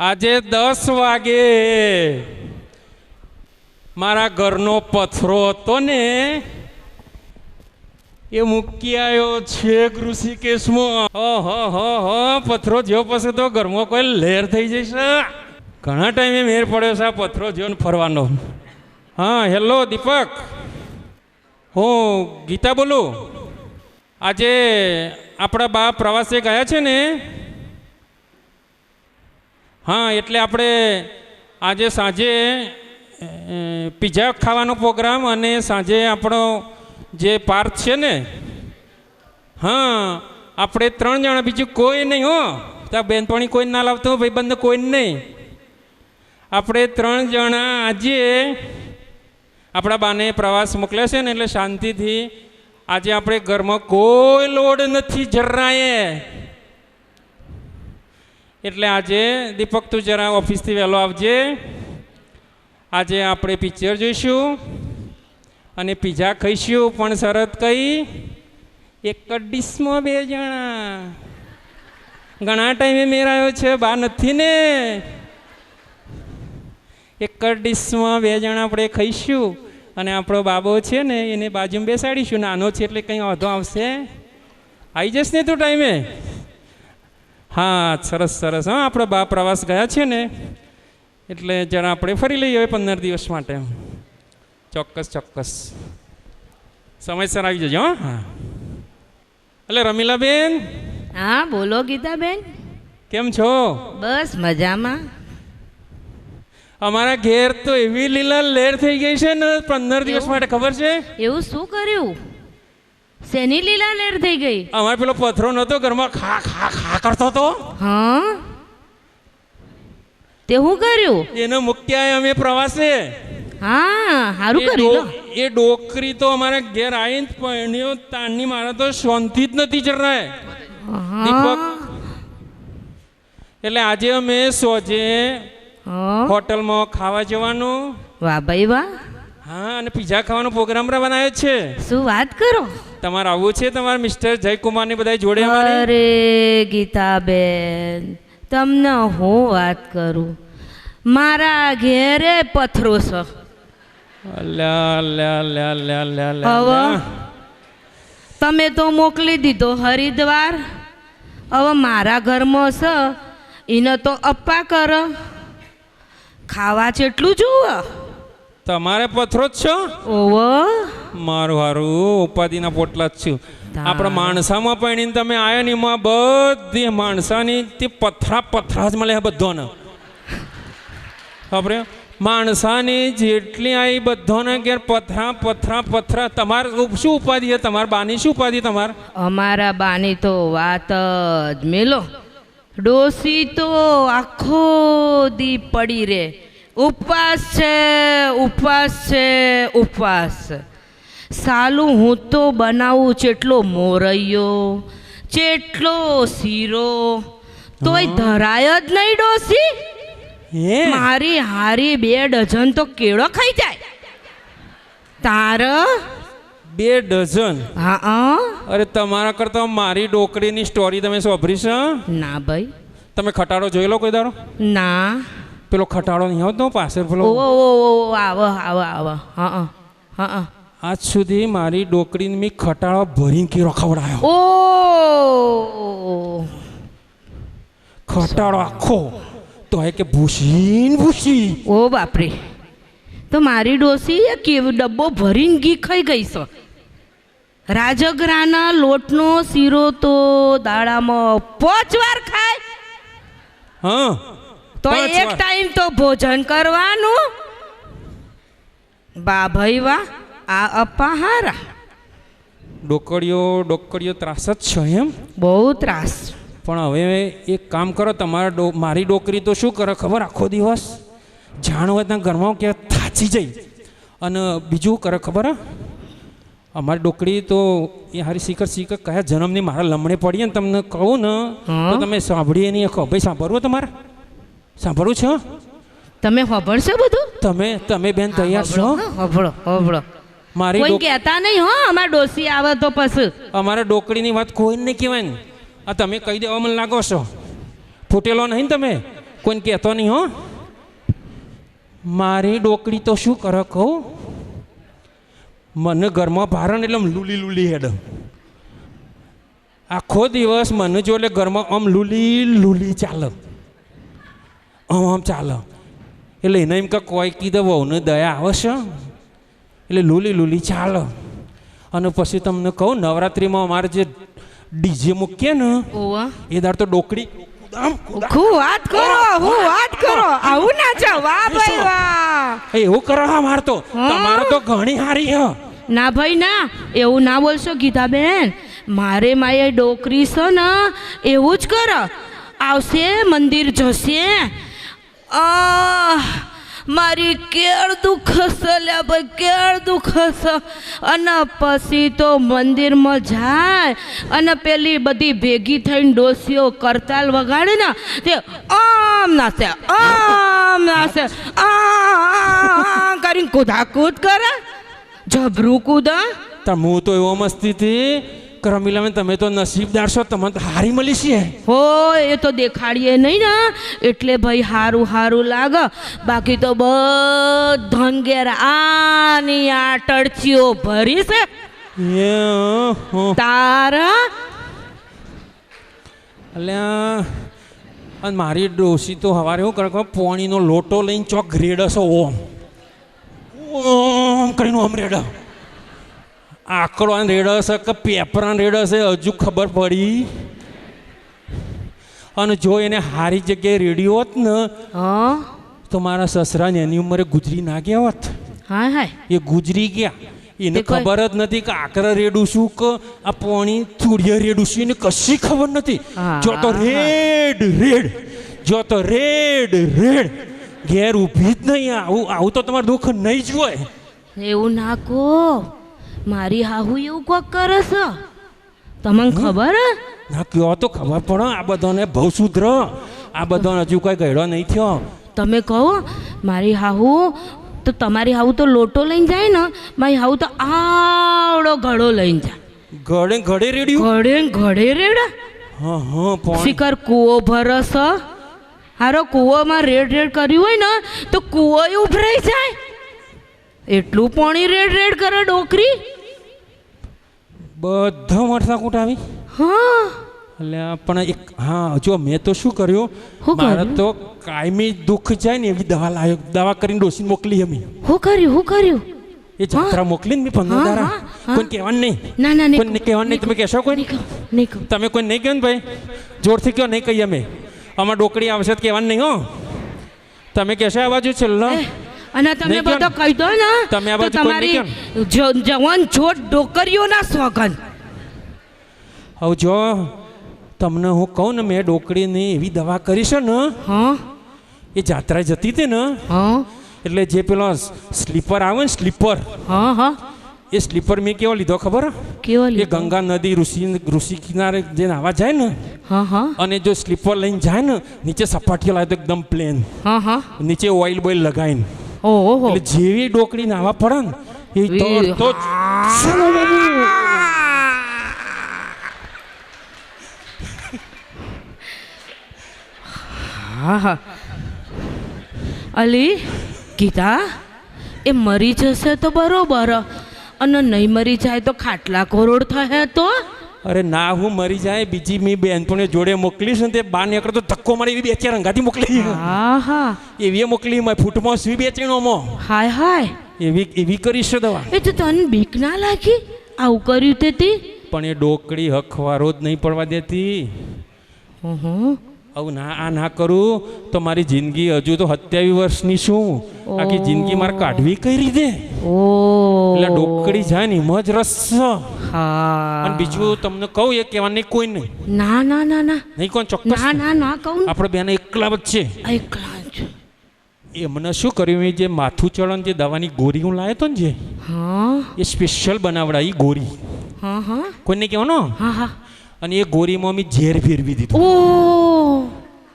આજે 10 વાગે મારા ઘરનો પથરો હતો ને એ મૂકી આવ્યો છે ઋષિકેશમાં. પથરો જેવો પછી તો ઘરમાં કોઈ લહેર થઈ જશે. ઘણા ટાઈમે મેર પડ્યો છે આ પથરો જેવો ફરવાનો. હા, હેલો દીપક, હું ગીતા બોલું. આજે આપણા બા પ્રવાસે ગયા છે ને, હા, એટલે આપણે આજે સાંજે પિઝા ખાવાનો પ્રોગ્રામ અને સાંજે આપણો જે પાર્ક છે ને, હા, આપણે 3 જણા, બીજું કોઈ નહીં. હો, ત્યાં બેનપણી કોઈ ના લાવતો, ભાઈબંધ કોઈ નહીં. આપણે 3 જણા આજે આપણા બાને પ્રવાસ મોકલ્યા છે ને, એટલે શાંતિથી આજે આપણે ઘરમાં કોઈ લોડ નથી જરાય. એટલે આજે દીપક તું જરા ઓફિસથી વહેલો આવજે. આજે આપણે પિક્ચર જોઈશું અને પિઝા ખાઈશું, પણ શરત કઈ, એક જ ડીશમાં 2 જણા. ઘણા ટાઈમે મેરાયો છે, બા નથી ને. એક જ ડીશમાં 2 જણા આપણે ખાઈશું અને આપણો બાબો છે ને એને બાજુમાં બેસાડીશું. નાનો છે એટલે કંઈ વાંધો આવશે. આવી જશ ને તું ટાઈમે? હા, સરસ સરસ. હા, આપણા બા પ્રવાસ ગયા છે ને એટલે જરા આપણે ફરી લઈએ હવે 15 દિવસ માટે. ચોક્કસ ચોક્કસ સમયસર આવી જજો. હા, એટલે રમીલાબેન. હા, બોલો ગીતાબેન. કેમ છો? બસ મજામાં. અમારા ઘેર તો એવી લીલા લહેર થઈ ગઈ છે ને 15 દિવસ માટે, ખબર છે? એવું શું કર્યું? શેની લીલા લહેર થઈ ગઈ? અમારે પેલો પથરો નતો ઘરમાં, ખા ખા ખા કરતો હતો. હા, તે શું કર્યું? એને મૂક્યા અમે પ્રવાસે. હા, સારું કર્યું. એ ડોકરી તો અમારા ઘેર આવીને પરણ્યો તારની મારે તો શાંતિ જ નથી જરાય. દીપક, એટલે આજે અમે સોજે હોટલમાં ખાવા જવાનું. વાહ ભાઈ વાહ. હા, અને પિઝા ખાવાનો પ્રોગ્રામ બનાવ્યો છે. શું વાત કરો? તમારે આવવું છે? તમારા મિસ્ટર જયકુમાર ને બધા જોડે? અરે ગીતાબેન, તમને હું વાત કરું, મારા ઘેરે પથરો છે. હવે તમે તો મોકલી દીધો હરિદ્વાર, હવે મારા ઘરમાં છે એને તો અપ્પા કર. ખાવા જેટલું જુઓ. તમારે પથરો જ છો? ઓવો, મારું હારું ઉપાધિના પોટલા જ છું. આપણા માણસામાં પડીને તમે આવ્યા ને એમાં બધી માણસાની તે પથરા જ મળે બધાને. ખબર? માણસાની જેટલી આવી બધાને ઘેર પથરા. તમારે શું ઉપાધિ છે? તમારા બાની શું ઉપાધિ? તમારે? અમારા બાની તો વાત જ મેલો. ડોસી તો આખો દી પડી રે, ઉપવાસ છે ઉપવાસ છે ઉપવાસ. સાલું હું તો બનાવું ચેટલો મોરૈયો, ચેટલો શીરો, તોય ધરાય જ નહીં ડોસી. મારી હારી 2 ડઝન તો કેળો ખાઈ જાય. તાર 2 ડઝન? હા. અરે તમારા કરતા મારી ડોકરીની સ્ટોરી તમે સાંભળી છે? ના ભાઈ. તમે ખટાડો જોયેલો કોઈ દાડો? ના. પેલો ખટાડો નહીં આવતો પાછળ પેલો? આવ. હા. આજ સુધી મારી ડોકરીને મેં ખટાડો ભરીને કેરો ખવડાયો. ઓ, ખટાડો આખો તો કે ભૂસી. ઓ બાપરે. તો મારી ડોસી કેવો ડબ્બો ભરીને ઘી ખાઈ ગઈ છે. રાજગરાના લોટનો શીરો તો દાડામાં 5 વાર ખાય. હા, તો એક ટાઈમ તો ભોજન કરવાનું. બા ભાઈ વાહ, આ અપ્પા હારા. ડોકરીઓ ત્રાસ જ છે એમ? બહુ ત્રાસ. પણ હવે એક કામ કરો, મારી ડોકરી તો શું કરે ખબર? આખો દિવસ જાણ હોય ત્યાં ઘરમાં કે થાચી જઈ અને બીજું કરે ખબર? અમારી ડોકરી તો એ હારી શીખર કયા જન્મની મારા લમણે પડીએ ને તમને કહું ને તો તમે સાંભળીએ નહીં. ભાઈ સાંભળવું? તમારે સાંભળવું છે? તમે ખબરશે બધું? તમે બેન તૈયાર છો? હોભળો. મારી કોઈ કહેતા નહીં હો, અમાર ડોસી આવે તો પછી. અમારા ડોકરીની વાત કોઈ નહીં કહેવાય ને. આ તમે કહી દેવા મને લાગો છો. ફૂટેલો નહીં તમે? કોઈને કહેતો નહીં હો. મારી ડોકરી તો શું કરે કહું, મને ઘરમાં ભારણ એટલે આમ લૂલી લૂલી હેડ. આખો દિવસ મને જો એટલે ઘરમાં આમ લૂલી લૂલી ચાલે, આમ ચાલે. એટલે એને એમ કે કોઈ કીધું વહુને દયા આવે છે એટલે લૂલી લૂલી ચાલે. અને પછી તમને કહું, નવરાત્રિમાં અમારે જે ડીજે મૂકીએ ને ઓવા એ દાડ તો ડોકરી હું વાત કરો આવું ના છો. વાહ ભાઈ વાહ, એવું કરો. હા માર તો તમારે તો ઘણી હારી હ. ના ભાઈ ના, એવું ના બોલશો ગીતાબેન. મારે માએ ડોકરી છે ને એવું જ કર. આવશે મંદિર જશે, મારી કેળ દુખશે લે ભાઈ, કેળ દુખશે. અને પછી તો મંદિરમાં જાય અને પેલી બધી ભેગી થઈને ડોસીઓ કરતાલ વગાડે ને તે આમ નાશે કરીને કૂદાકૂદ કરે, જબરું કૂદા. હું તો એવો મસ્તીથી રમીલા, તમે તો નસીબદાર છો, તમને તો હારી મળી છે. હો એ તો દેખાડીએ નહીં ને એટલે ભાઈ હારું હારું લાગે. બાકી તો બધાં ઘેર આની આ ટડચીઓ ભરી છે તારા. અલ્યા અને મારી ડોસી તો સવારે શું કરે, પોણીનો લોટો લઈને ચોક રેડસો ઓમ ઓમ કરીને ઓમ રેડ. આકડો રેડસ કે પેપરાન રેડસ હજુ ખબર પડી. અને જો એને હારી જગ્યાએ રેડી હોત ને તો મારા સસરાને એની ઉંમરે ગુજરી ના ગયા હોત. હા હા, એ ગુજરી ગયા. એને ખબર જ નથી કે આકરા રેડું છું કે આ પોણી ચૂડિયા રેડું છું, એને કશી ખબર નથી. જો તો રેડ રેડ, જો તો રેડ રેડ, ઘેર ઊભી જ નહીં. આવું તો તમારે દુઃખ નહીં જ હોય. એવું ના કહો, મારી હાહુ એવું કોક કરે છે, તમને ખબર? ના કયો તો ખબર પડે. આ બધાને ભવ સુધર, આ બધાને હજુ કોઈ ગયડો નહીં થયો. તમે કહો મારી હાહુ તો, તમારી હાહુ તો લોટો લઈને જાય ને, મારી હાહુ તો આવડો ઘડો લઈને જાય. ઘડે ઘડે રેડ્યું, ઘડે ઘડે રેડા. હા હા, પણ શિખર કૂવો ભરસ હારો, કૂવામાં રેડ રેડ કર્યું હોય ને તો કૂવો ઉભરાઈ જાય. એટલું પાણી રેડ રેડ કરે ડોકરી. બધા મરસા કૂટાવી. હા એટલે પણ એક હા, જો મેં તો શું કર્યું, મારે તો કાયમી દુઃખ જાય ને એવી દવા લાવ્યો. દવા કરીને ડોસીને મોકલી અમે. શું કર્યું? એ જાત્રા મોકલી ને મેં 15 દાડા. કોઈ કહેવાનું નહીં. ના ના નહીં, કોઈ કહેવાનું નહીં. તમે કહેશો કોઈ નહીં કહું. તમે કોઈ નહીં કહો ને ભાઈ, જોરથી કહો. નહીં કહીએ અમે. આમાં ડોકરી આવશે તો કહેવાનું નહીં હો. તમે કહેશો આ બાજુ છેલ્લો, અને તમે બધો કહી દો ને તમે આ બાજુ તમારી જવાન જોડ ડોકરીઓના સોગન. હવે જો તમને હું કહું ને, મેં ડોકરીની એવી દવા કરી છે ને. હા, એ જાત્રા જતી હતી ને, હા, એટલે જે પેલો સ્લીપર આવે ને, સ્લીપર, હા હા, એ સ્લીપર મેં કેવો લીધો ખબર? કેવો એ લીધો? ગંગા નદી ઋષિ કિનારે જે નાવા જાય ને, હા હા, અને જો સ્લીપર લઈને જાય ને, નીચે સપાટીઓ લાવે તો એકદમ પ્લેન, હા હા, નીચે ઓઇલ બોઇલ લગાવીને, ઓહો, એટલે જેવી ડોકરી નાવા પડે ને એ તો હા હા. અલી ગીતા, એ મરી જશે તો બરોબર, અને નહીં મરી જાય તો ખાટલા કરોડ થશે તો. અરે ના, હું મરી જાય બીજી મેં બેનપણીઓ જોડે મોકલીશ ને, તે બાર નીકળે તો ધક્કો મારી એવી 2-4 અંગાથી મોકલી. હા હા, એવી મોકલી, મેં ફૂટમાં સુઈ 2-3 હાય હાય, એવી કરીશ દવા. એ તો તને બીક ના લાગી આવું કર્યું તે? પણ એ ડોકડી હખવારો જ નહીં પડવા દેતી. આવું આ ના કરું તો મારી જિંદગી હજુ તો 27 વર્ષની છું. આખી જિંદગી મારે કાઢવી કઈ રીતે? એટલે ડોકડી જાય ને એમાં જ રસ છે. અને બીજું તમને કહું, એ કહેવાનું નહીં કોઈ નહીં. ના ના ના ના નહીં કોણ ચોક્કસ. ના ના ના કહું. આપણે બેને એકલા જ છે. એકલા જ. એમને શું કર્યું, એ જે માથું ચડન જે દવાની ગોરી હું લાવ્યો હતો ને, જે એ સ્પેશિયલ બનાવડાવી ગોરી. હા હા, કોઈને કહેવાનો. હા હા, અને એ ગોરીમાં મેં ઝેર ફેરવી દીધું.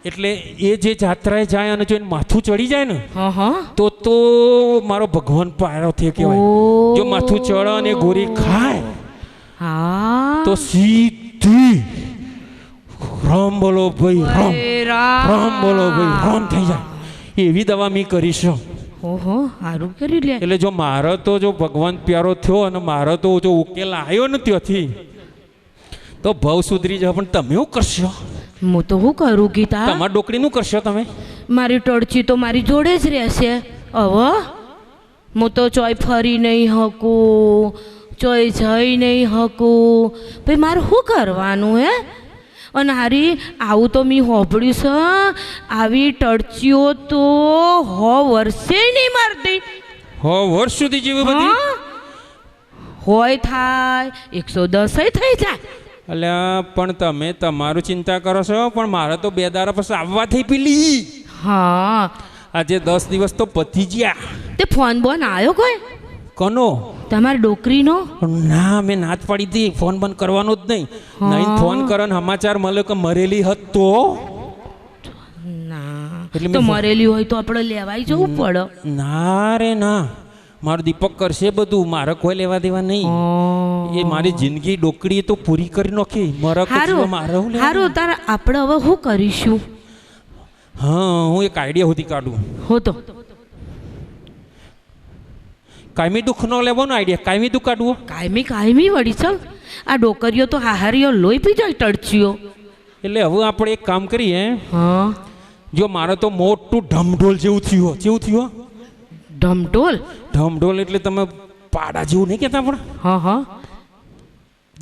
એટલે એ જે જાત્રાએ જાય અને જો એને માથું ચડી જાય ને, તો મારો ભગવાન પારો થયો કહેવાય. જો માથું ચડે અને ગોરી ખાય તો સીધી રામ બોલો ભાઈ રામ એ રામ. રામ બોલો ભાઈ રામ થઈ જાય એવી દવા મેં કરીશું. ઓહો સારું કર્યું લે. એટલે જો મારો તો જો ભગવાન પ્યારો થયો અને મારો તો જો ઉકેલ આવ્યો ને ત્યાંથી તો ભાવ સુધરી જાય. પણ તમે શું કરશો? હું તો શું કરું ગીતા? તમારા ડોકરીનું કરશો તમે? મારી ટળચી તો મારી જોડે જ રહેશે. હવે હું તો ચોય ફરી નહીં શકું, ચોય જઈ નહીં શકું. ભાઈ મારે શું કરવાનું હે? અને હારી આવું તો મેં હોભળ્યું છે, આવી ટળચીઓ તો વર્ષે નહીં મારતી. વર્ષ સુધી જીવે બધી? હા? હોય થાય 110 થઈ જાય. અલ્યા પણ તમે તમારું ચિંતા કરો છો, પણ મારે તો 2 દાડા પછી આવવા થઈ પેલી. હા આજે 10 દિવસ તો પતી ગયા. તે ફોન બોન આવ્યો કોઈ કોનો? તમારી ડોકરીનો? ના મેં ના જ પાડી હતી, ફોન બંધ કરવાનો જ નહીં. નહીં ફોન કરો ને સમાચાર મળ્યો કે મરેલી હત તો ના એટલે તો મેં મરેલી હોય તો આપણે લેવાય જવું પડે. ના રે ના, મારો દીપક કરશે બધું, મારે કોઈ લેવા દેવા નહીં. એ મારી જિંદગી ડોકરી તો પૂરી કરી નાખી. મારા હારું તારા આપણે હવે શું કરીશું? હા હું એક આઈડિયા હોતી કાઢું. હો તો કાયમી દુઃખ ન લેવાનો આઈડિયા, કાયમી દુઃખ કાઢવો. કાયમી વળી ચલ. આ ડોકરીઓ તો હાહારીઓ લોહી પી જાય ટળચીઓ. એટલે હવે આપણે એક કામ કરીએ. હા જો મારે તો મોટું ઢમઢોલ જેવું થયું. કેવું થયું? ઢમઢોલ? ઢમઢોલ એટલે તમે પાડા જેવું નહીં કહેતા પણ હા હા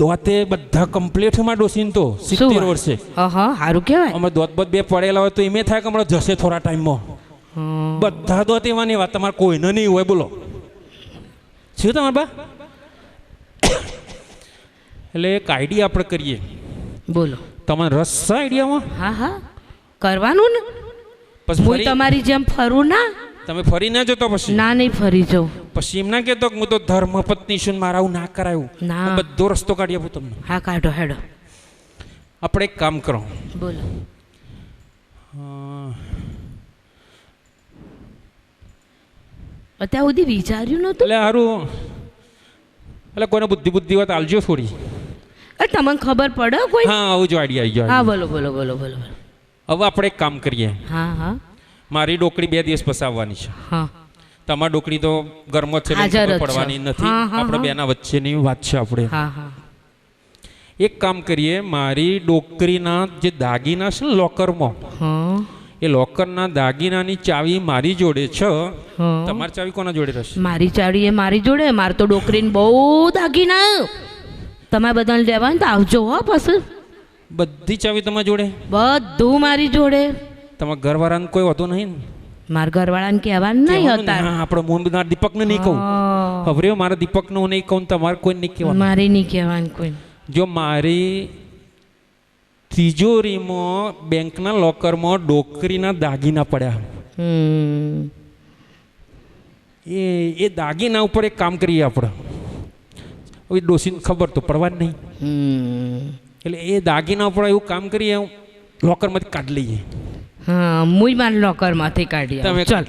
દોતે બધા કમ્પ્લીટ માં ડોસીને તો 70 વર્ષે. હા હા સારું કહેવાય. અમે દોત બધ 2 પડેલા હોય તો એમે થાય કે હમણાં જશે થોડા ટાઈમમાં. બધા દોત એવા નહીં વાત, તમારે કોઈને નહીં હોય. બોલો શું તમારા બા? એટલે એક આઈડિયા આપણે કરીએ. બોલો. તમારે રસ છે આઈડિયામાં? હા હા કરવાનું ને. પછી હું તમારી જેમ ફરું ના. તમે ફરી ના જતો પછી? ના નહીં ફરી જાઉં. પછી એમ ના કહેતો કે હું તો ધર્મ પત્ની છું, મારા આવું ના કરાયું. ના. હું બધો રસ્તો કાઢી આપું તમને. હા કાઢો હેડો. આપણે એક કામ કરો. બોલો. અત્યાર સુધી વિચાર્યું નતું? એટલે સારું, એટલે કોઈને બુદ્ધિ હોય તો આલજો થોડી. તમને ખબર પડે કોઈ? હા આવું જો આઈડિયા આવી ગયો. હા બોલો બોલો બોલો બોલો. હવે આપણે એક કામ કરીએ. હા હા મારી ડોકરી 2 દિવસ પછી આવવાની છે. હા તમારી ડોકરી તો ઘરમાં છે, હાજર જ છે. પડવાની નથી. હા, હા, આપણે હા. બેના વચ્ચેની વાત છે. આપણે હા હા એક કામ કરીએ, મારી ડોકરીના જે દાગીના છે ને લોકરમાં, હા એ લોકરના દાગીનાની ચાવી મારી જોડે છે. હા. તમારી ચાવી કોના જોડે રહેશે? મારી ચાડી એ મારી જોડે. મારે તો ડોકરીને બહુ દાગીના. તમે બધાને લેવા ને તો આવજો હો. પછી બધી ચાવી તમારી જોડે? બધું મારી જોડે. તમારા ઘરવાળાને કોઈ વાંધો નહીં ને? મારા ઘરવાળાને કહેવાનું નહીં કહેવાનું હતા. નહીં. હા, આપણે મોહનના દીપકને નહીં કહું. હવે મારા દીપકને હું નહીં કહું, તમારે કોઈ નહીં કહેવાનું. મારે નહીં કહેવાનું કોઈ. જો મારી તિજોરીમાં બેંકના લોકરમાં ડોકરીના દાગીના પડ્યા, એ દાગીના ઉપર એક કામ કરીએ આપણે. હવે ડોસીને ખબર તો પડવાની નહીં. એટલે એ દાગીના ઉપર એવું કામ કરીએ, લોકરમાંથી કાઢી લઈએ. હા મુઈ મારા લોકરમાંથી કાઢી તમે ચાલ.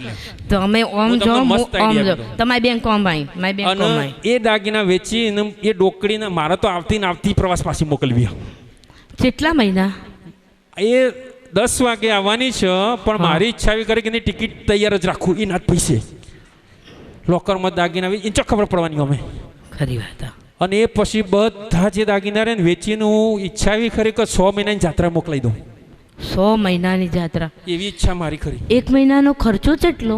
તમે ઓમ જો ઓમ જો. તમારી બેંક ઓમ ભાઈ, મારી બેંક ઓમ અને ભાઈ. એ દાગીના વેચીને એ ડોકરીને મારે તો આવતી પ્રવાસ પાછી મોકલવી. કેટલા મહિના? એ 10 વાગે આવવાની છે, પણ મારી ઈચ્છા એવી કરી કે એની ટિકિટ તૈયાર જ રાખું. એના જ પૈસે લોકરમાં દાગીના એ ચો ખબર પડવાની અમે. ખરી વાત. અને એ પછી બધા જે દાગીના રહે ને વેચીને હું ઈચ્છા એવી ખરી કે 6 મહિનાની જાત્રા મોકલાઈ દઉં. 100 મહિનાની જાત્રા? એવી ઈચ્છા મારી ખરી. 1 મહિનાનો ખર્ચો કેટલો?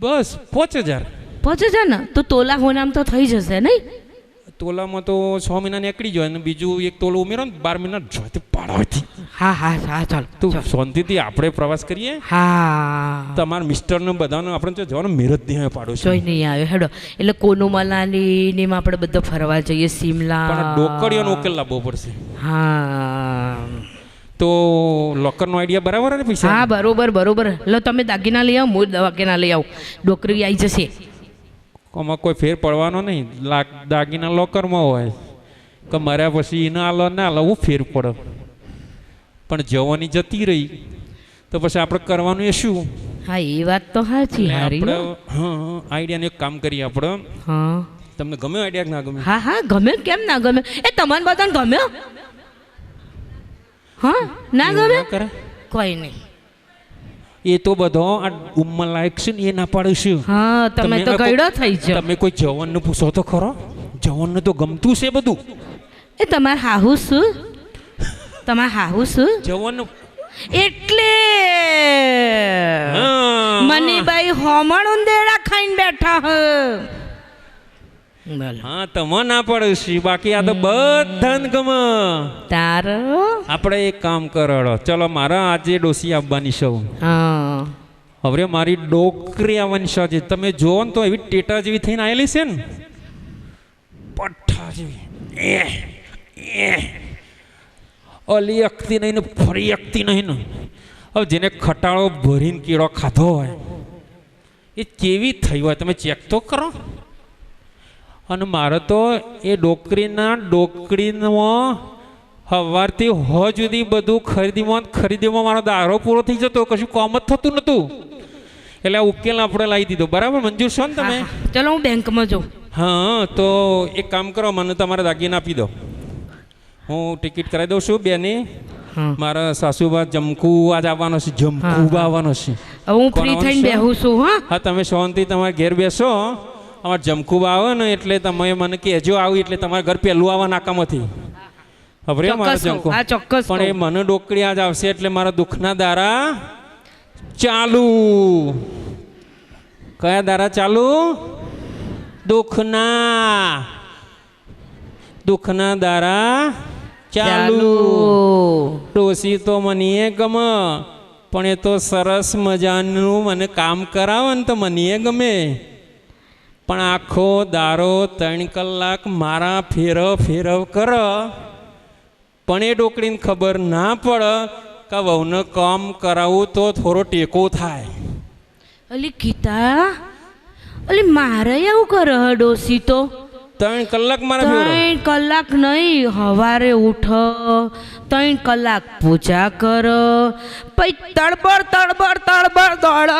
બસ 5000. 5000 ને તો તોલા હોનામ તો થઈ જશે નહીં? તોલામાં તો 6 મહિના નીકળી જાય, અને બીજું એક તોલો ઉમેરો ને 12 મહિના જોઈતી પાડવાથી. હા હા હા ચાલ તું શાંતિથી આપણે પ્રવાસ કરીએ. હા તમારા મિસ્ટરને બધાને આપણે તો જવાનું મેરજ નહીં આવે પાડો છે. જોઈ નહીં આવ્યો હેડો. એટલે કોનું મલાની ને આપણે બધા ફરવા જઈએ સિમલા. પણ ડોકરીઓનો ઉકેલ લાવવો પડશે. હા તો લોકરનો આઈડિયા બરાબર ને પૈસા? હા બરોબર બરોબર. લો તમે દાગીના લઈ આવો, હું દાગીના લઈ આવું. ડોકરી આવી જશે. આમાં કોઈ ફેર પડવાનો નહીં. દાગીના લોકરમાં હોય કે મર્યા પછી ના આલો ના આલો હું ફેર પડે. પણ જવાની જતી રહી તો પછી આપણે કરવાનું એ શું? હા એ વાત તો સાચી. હારી આપણે હા આઈડિયાનું એક કામ કરીએ આપણે. હા તમને ગમે આઈડિયા કે ના ગમે? હા હા ગમે, કેમ ના ગમે? એ તમને બધાને ગમ્યો? હા ના એવું ગમે ના કરે કોઈ નહીં. એ તો બધો આ ઉંમર લાયક છે ને એ ના પાડીશું. હા તમે તો ગયડો થઈ જાઓ. તમે કોઈ જવાનને પૂછો તો ખરો, જવાનને તો ગમતું છે બધું. એ તમાર હાહુ શું? તમાર હાહુ શું? જવાન એટલે હા. મનીભાઈ હોમણ ઉંદેડા ખાઈને બેઠા હ. બોલો હા તમે ના પાડીશું, બાકી આ તો બધાને ગમે. તાર આપણે એક કામ કરો, ચલો મારા આજે ડોસી આવવાની છે. હા હવે મારી ડોકરી આવવાની છે. તમે જોવો ને તો એવી ટેટા જેવી થઈને આવેલી છે ને, પઠ્ઠા જેવી. અલી અકતી નહીં ને ફરી અકતી નહીં ને. હવે જેને ખટાળો ભરીને કીડો ખાધો હોય એ કેવી થઈ હોય તમે ચેક તો કરો. અને મારે તો એ ડોકરીમાં સવારથી હો સુધી બધું ખરીદીમાં મારો દારો પૂરો થઈ જતો, કશું કામ જ થતું નહોતું. એટલે આ ઉકેલ આપણે લાવી દીધો. બરાબર મંજૂર છો ને તમે? ચલો હું બેંકમાં જાઉં. હા તો એક કામ કરો, મને તમારા દાગીના આપી દો, હું ટિકિટ કરાવી દઉં છું બેની. મારા સાસુબા જમકુ આજ આવવાનો છે, જમકુ આવવાનો છે. હું ફ્રી થઈને બેહું છું. હા તમે શાંતિ તમારા ઘેર બેસો. અમારે જમકુબ આવે ને એટલે તમે મને કહેજો આવું એટલે તમારા ઘર પહેલું આવવા નાકામાંથી. હવે મારા જમકુ પણ એ મને ડોકરી આજ આવશે એટલે મારા દુઃખના દારા ચાલુ. કયા દારા ચાલુ? દુઃખના દારા ચાલુ. ડોસી તો મને ગમે, પણ એ તો સરસ મજાનું મને કામ કરાવે ને તો મને ગમે. પણ આખો દારો 3 કલાક મારા ફેરવ કર, પણ એ ડોકરીને ખબર ના પડે કે વહુને કામ કરાવવું તો થોડો ટેકો થાય. અલી ગીતા, અલી મારે એવું કરે હ ડોસી તો 3 કલાક મારા 3 કલાક નહીં, સવારે ઉઠ 3 કલાક પૂજા કર, પછી તડબડ દોડ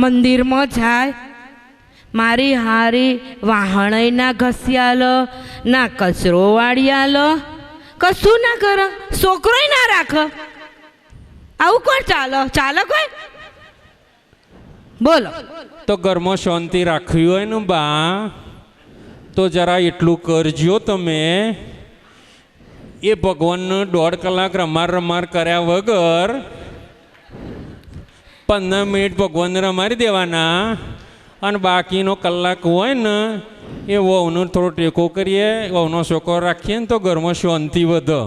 મંદિરમાં જાય. મારી હારી વાહણ ના ઘસ્યાલ, ના કચરો વાળિયાલ, કશું ના કર, છોકરોય ના રાખ. આવું કોણ ચાલે કોઈ? બોલો. તો ઘરમાં શાંતિ રાખવી હોય ને બા, તો જરા એટલું કરજો તમે. એ ભગવાનને 1.5 કલાક રમાર કર્યા વગર 15 મિનિટ ભગવાનને રમાડી દેવાના, અને બાકીનો કલાક હોય ને એ વહુનો થોડો ટેકો કરીએ, વહુનો છોકરો રાખીએ ને તો ઘરમાં શાંતિ વધે.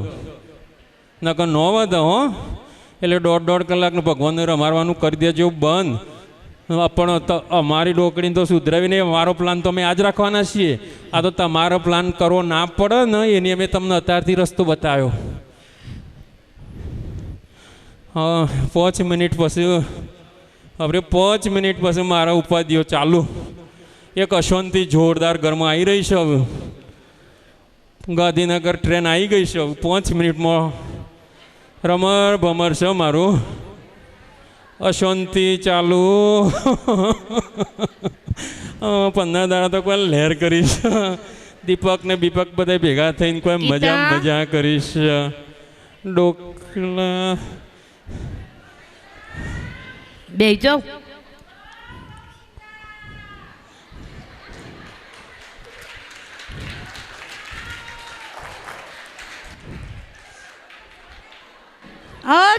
નકર ન વધે હો. એટલે 1.5 કલાકનું ભગવાનને રમાડવાનું કરી દેજો બંધ. પણ અમારી ડોકરીને તો સુધરાવીને મારો પ્લાન તો અમે આજ રાખવાના છીએ. આ તો તમારો પ્લાન કરવો ના પડે ને એની અમે તમને અત્યારથી રસ્તો બતાવ્યો. 5 મિનિટ પછી હવે 5 મિનિટ પછી મારા ઉપાધિઓ ચાલુ. એક અશાંતિ જોરદાર ઘરમાં આવી રહી છે. હવે ગાંધીનગર ટ્રેન આવી ગઈ છે. 5 મિનિટમાં રમર ભમર છે મારું. અશાંતિ ચાલુ. 15 દાડા તો કોઈ લહેર કરીશ. દીપક ને બીપક બધા ભેગા થઈને કોઈ મજા કરીશ. ડોકલા બેજો.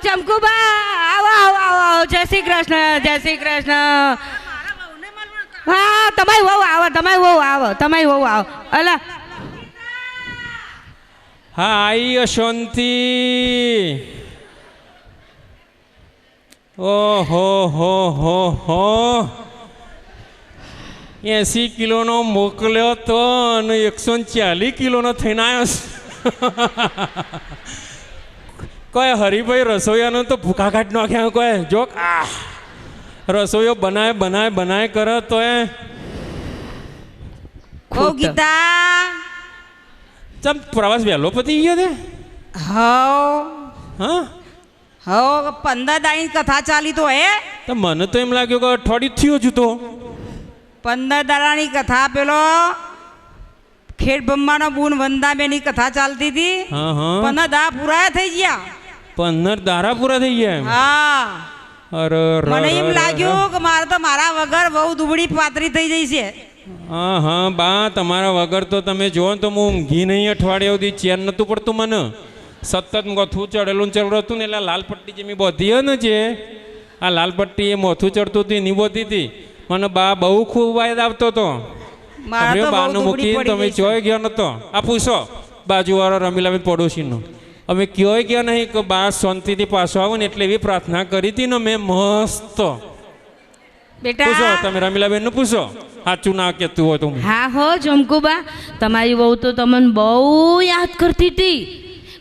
જમકુબા આવો. જય શ્રી કૃષ્ણ. હા તમારી વહુ આવો. અલા હા આઈ અશાંતિ. ઓહો 80 કિલોનો મોકલ્યો તો અને 140 કિલોનો થઈને આવ્યો. કોઈ હરિભાઈ રસોઈયાનો તો ભૂખા કાઢ નાખ્યા. કોઈ જોક રસોઈયો બનાય કરે તો એ ગીતા ચમ પ્રવાસ વહેલો પતી ગયો તે. હા 15 દાની કથા ચાલી તો તો મને તો એમ લાગ્યું કે અઠવાડિયું થયું હજુ તો. 15 દાડાની કથા પેલો ખેડ બ્રહ્માનો બુન વંદાબેની કથા ચાલતી હતી. 15 દા પૂરા થઈ ગયા. 15 દારા પૂરા થઈ ગયા એમ? હા અરે મને એમ લાગ્યું કે મારે તો મારા વગર બહુ દુબળી પાતળી થઈ જઈ છે. હા હા બા, તમારા વગર તો તમે જુઓ ને તો હું ઊંઘી નહીં, અઠવાડિયા સુધી ચેન નહોતું પડતું મને. સતત મોથું ચડેલું ને ચડેલું હતું ને, એટલે લાલ પટ્ટી જે મેં બોધી હોય ને, જે આ લાલ પટ્ટી એ મોથું ચડતું હતું એની બોધી હતી. મને બા બહુ ખૂબ વાયદ આવતો હતો. મારે તો બહુ બાનું દુબળી મૂકીને તમે પડી ગઈ છે. ચોય ગયો નતો. આ પૂછો બાજુવાળો રમીલાબેન પડોશીનો, અમે ક્યોય ગયા નહીં કે બા શાંતિથી પાછો આવો ને, એટલે એવી પ્રાર્થના કરી હતી ને મેં મસ્ત. બેટા પૂછો તમે રમીલાબેનનું પૂછો, સાચું ના કહેતું હોય તો. હા હો જમકુબા, તમારી વહુ તો તમને બહુ યાદ કરતી હતી.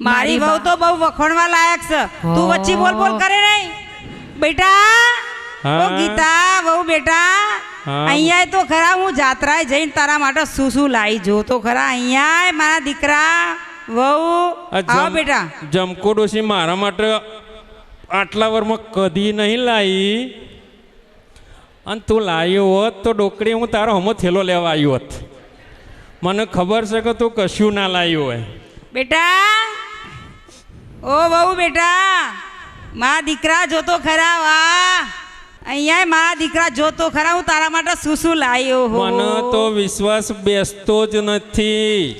મારી વહુ તો બહુ વખોણવા લાયક છે. તું વચ્ચે બોલ બોલ કરે નહીં બેટા. હા. ઓ ગીતા વહુ બેટા, હા. અહીંયા તો ખરા હું જાત્રાએ જઈને તારા માટે શું શું લાવી જો તો ખરા. અહીંયા મારા દીકરા વહુ આવો બેટા. જમકો ડોશી મારા માટે આટલા વર્ષમાં કદી નહીં લાવી, અને તું લાવ્યો હોત તો ડોકડી હું તારો હમો થેલો લેવા આવ્યો હોત. મને ખબર છે કે તું કશું ના લાવ્યું હોય. બેટા ઓ વહુ બેટા, મારા દીકરા જોતો ખરા. વાહ, અહીંયા મારા દીકરા જોતો ખરા, હું તારા માટે શું શું લાવ્યો હો. મને તો વિશ્વાસ બેસતો જ નથી.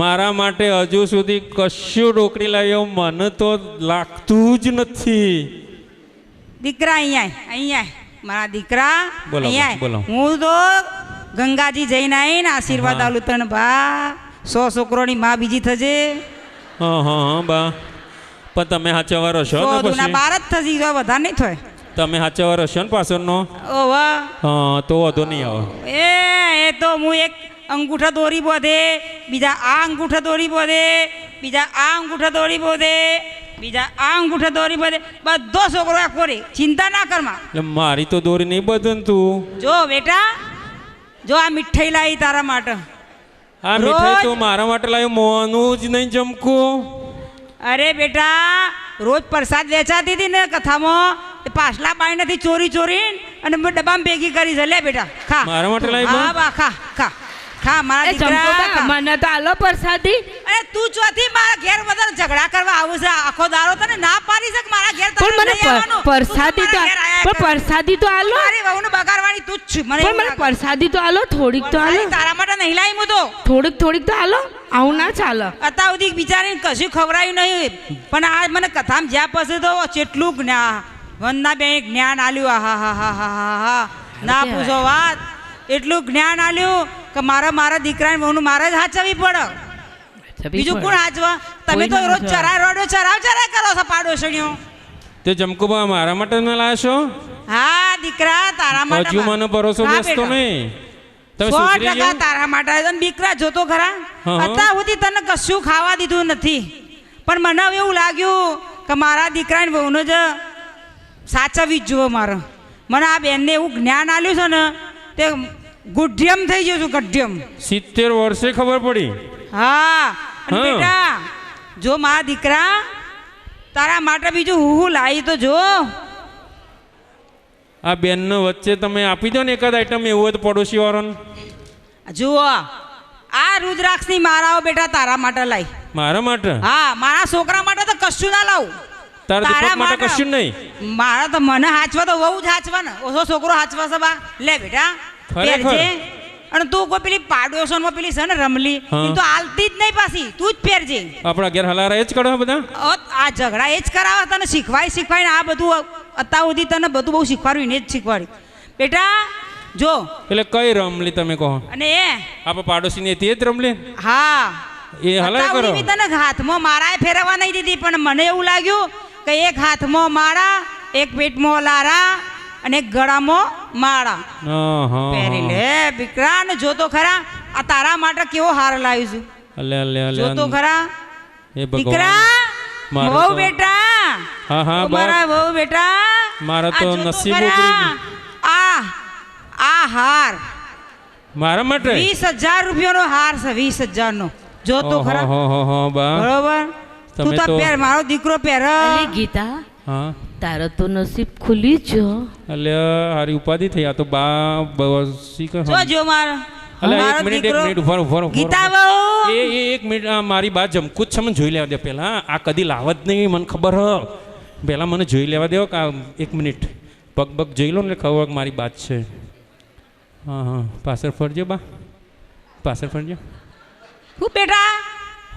મારા માટે હજુ સુધી કશું ડોકરી લાવ્યો મને તો લાગતું જ નથી. દીકરા અહીંયા મારા દીકરા બોલો, અહીંયા બોલો. હું તો ગંગાજી જઈને આવીને આશીર્વાદ હા. આલું તને બા. 100 છોકરોની માં બીજી થજે. હા હા હા બા, પણ તમે સાચવવા છો ને? 100 દુના પછી 12 જ થશે, જો વધારે નહીં થાય. તમે સાચવવા છો ને પાછળનો? ઓ વાહ, હા તો વાંધો નહીં આવે. એ તો હું એક અંગૂઠા દોરી બોધે, બીજા આ અંગૂઠા દોરી બોધે, બીજા આ અંગૂઠા દોરી બોધે, બીજા આ અંગૂઠા દોરી બોધે, બધો છોકરો આખો રે. ચિંતા ના કરમાં. એટલે મારી તો દોરી નહીં બદન તું. જો બેટા, જો આ મીઠાઈ લાવી તારા માટે. આ મીઠાઈ તો મારા માટે લાવ્યું, મોનું જ નહીં જમકું. અરે બેટા, રોજ પ્રસાદ વેચાતી હતી ને કથામાં, એ પાછલા બાઈ નથી ચોરી ચોરી અને મેં ડબ્બામાં ભેગી કરી છે. લે બેટા ખા. મારા માટે લાવી હા બા, ખા ખા ખા મારા એ દીકરા જમકુબા, ખા. મને તો આલો પ્રસાદી. અરે તું ચોથી મારા ઘેર વધારે ઝઘડા કરવા આવું છે? આખો દારો તને ના પાડી છે કે મારા ઘેર તારે પણ મને નહીં આવવાનું? પ્રસાદી તો તું મારા ઘેર આયા પણ કર. પ્રસાદી તો આલો. મારી વહુને બગાડવાની તું જ છું. મને પણ એવું મને લાગે. પ્રસાદી તો આલો, થોડીક તો આલો. પ્રસાદી તારા માટે નહીં લાવી હું તો. થોડીક તો આલો, આવું ના ચાલે. અત્યાર સુધી બિચારીને કશું ખવડાયું નહીં, પણ આ મને કથામાં જ્યાં પછી તો કેટલું જ્ઞાન, વંદના બેન જ્ઞાન આલ્યું. આહા હા હા હા હા હા, ના પૂછો વાત. એટલું જ્ઞાન આલ્યું કે મારા દીકરાને વહુનું મારે જ હાચવવી પડે. બીજું કોણ હાચવા? તમે તો રોજ ચરાય કરો છો પાડોશણીઓ. તે જમકુબા મારા માટે ના લાવ્યા છો? હા દીકરા, તારા માટે. હજુ મને ભરોસો હા, બેસતો બેટા. નહીં. તમે 100% સુધરી જાઓ. તારા માટે. તને દીકરા જોતો ખરા? હા. અત્યાર સુધી તને કશું ખાવા દીધું નથી, પણ મને હવે એવું લાગ્યું કે મારા દીકરાને વહુને જ સાચવવી જ જુઓ મારે. મને આ બેનને એવું જ્ઞાન આલ્યું છે ને, તે ગુઢ્યમ થઈ ગયું છું, ગઢ્યમ. 70 વર્ષે ખબર પડી. હા, અને હા. બેટા જો મારા દીકરા, તારા માટે બીજું હું લાવી તો જો. આ બેનને વચ્ચે તમે આપી દો ને એકાદ આઈટમ એવું હોય તો પડોશી વાળાને. જુઓ, આ રુદ્રાક્ષની માળાઓ બેટા તારા માટે લાવી. મારા માટે? હા, મારા છોકરા માટે તો કશું ના લાવું. તારા તારા દીપક માટે માટે. કશું નહીં. મારા તો મને હાચવા તો બહુ જ હાચવા ને. ઓછો છોકરો હાચવા છે બા. લે બેટા ખરેખર? પહેરજે. અને તું કોઈ પેલી પાડોશનમાં પેલી છે ને રમલી, હા. એ તો આલતી જ નહીં પાછી. તું જ પહેરજે. આપણા ઘેર હલારા એ જ કરો બધા. આ ઝઘડા એ જ કરાવે તને. શીખવાય આ બધું અત્યાર સુધી તને બધું બહુ શીખવાડ્યું ને જ શીખવાડ્યું. બેટા જો, એટલે કઈ રમલી તમે કહો? અને એ આપણે પાડોશીની હતી એ જ રમલી? હા, એ હલારા અત્યાર કરો. સુધી તને હાથમાં માળાએ ફેરવવા નહીં દીધી, પણ મને એવું લાગ્યું કે એક હાથમાં માળા, એક પેટમાં લારા અને એક ગળામાં માળા હા, હા, પહેરી હા. લે દીકરા. ને જોતો ખરા, આ તારા માટે કેવો હાર લાવ્યું છું. અલે અલે અલે. જોતો ખરા એ ભગવાન. દીકરા. મારે વહુ તો- બેટા, હા હા ઓ મારા વહુ બેટા, મારા આ તો જોતો નસીબ ખરા. ઉતરી ગયું. આ હાર મારા માટે? 20,000 રૂપિયાનો હાર છે. 20,000 નો. જોતો ખરા. હો બા. બરોબર. તું તમે તો તો- પહેર, મારો દીકરો પહેર. અલી ગીતા, હા, તારો તો નસીબ ખુલી જ. એટલે હારી ઉપાધિ થઈ. આ તો બા બસી કે જો મારો અલે એક મારો મિનિટ દીકરો. ઉભા રહો. ગીતા વહુ એક મિનિટ મારી બા જમકુ જ છે મને જોઈ લેવા દે પહેલાં આ કદી લાવત નહીં મને ખબર હ પહેલાં મને જોઈ લેવા દો કે એક મિનિટ પગ પગ જોઈ લો ને ખબર મારી બાત છે હા હા પાછળ ફરજો બા પાછળ ફરજો હું બેટા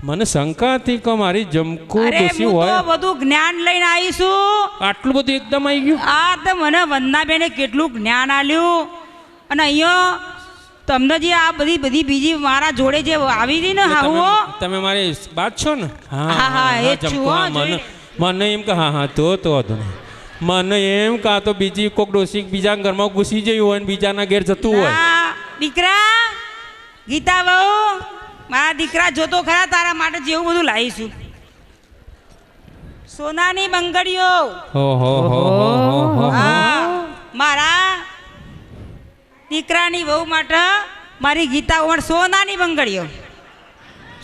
મને શંકા હતી કે મારી જમકુ અરે ડોસી હું હોય તો બધું જ્ઞાન લઈને આવીશું આટલું બધું એકદમ આવી ગયું આ તો મને વંદનાબેને કેટલું જ્ઞાન આલ્યું અને અહીંયા તમને જે આ બધી બીજી મારા જોડે જે આવી હતી ને હાહુઓ તમે મારી બાત છો ને હા, હા, એ જ છું, જમકુ, હો, હા, મને જોઈને. મને એમ કે હા હા તો વાંધો નહીં મને એમ કે આ તો બીજી કોક ડોસી બીજા ઘરમાં ઘૂસી જયું હોય ને બીજાના ઘેર જતું હોય આ દીકરા ગીતા બહુ મારા દીકરા જોતો ખરા તારા માટે જેવું બધું લાવીશું સોનાની બંગડીઓ હો હો હો હો હો હો હા મારા દીકરાની વહુ માટે મારી ગીતા ઉંમર સોનાની બંગડીઓ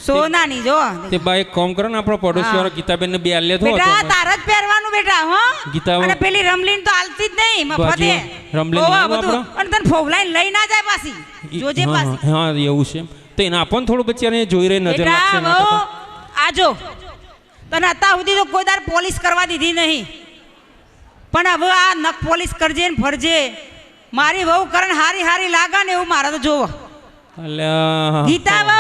સોનાની જો તે બા એક કામ કરો ને આપણો પડોશી વાળા ગીતાબેન ને બે આલ્યા તો બેટા તાર જ પહેરવાનું બેટા હો ગીતા અને પેલી રમલીન તો આલતી જ નહીં મફતે બાજુ રમલીન ઓવા નહીં બધું. આપણો? અને તને ફોવલાઈન લઈ ના જાય પાછી જોજે હા, પાછી હા એવું છે તો એને આપો ને થોડું બચ્ચાને જોઈ રહી નજર બેટા લાગશે ના બહુ કરતા. આજો તને અત્યાર સુધી તો કોઈ દાર પોલીસ કરવા દીધી નહીં પણ હવે આ નખ પોલીસ કરજે ને ફરજે મારી વહુ કરણ હારી હારી લાગે ને એવું મારે તો જોવો અલ્યા ગીતા બહુ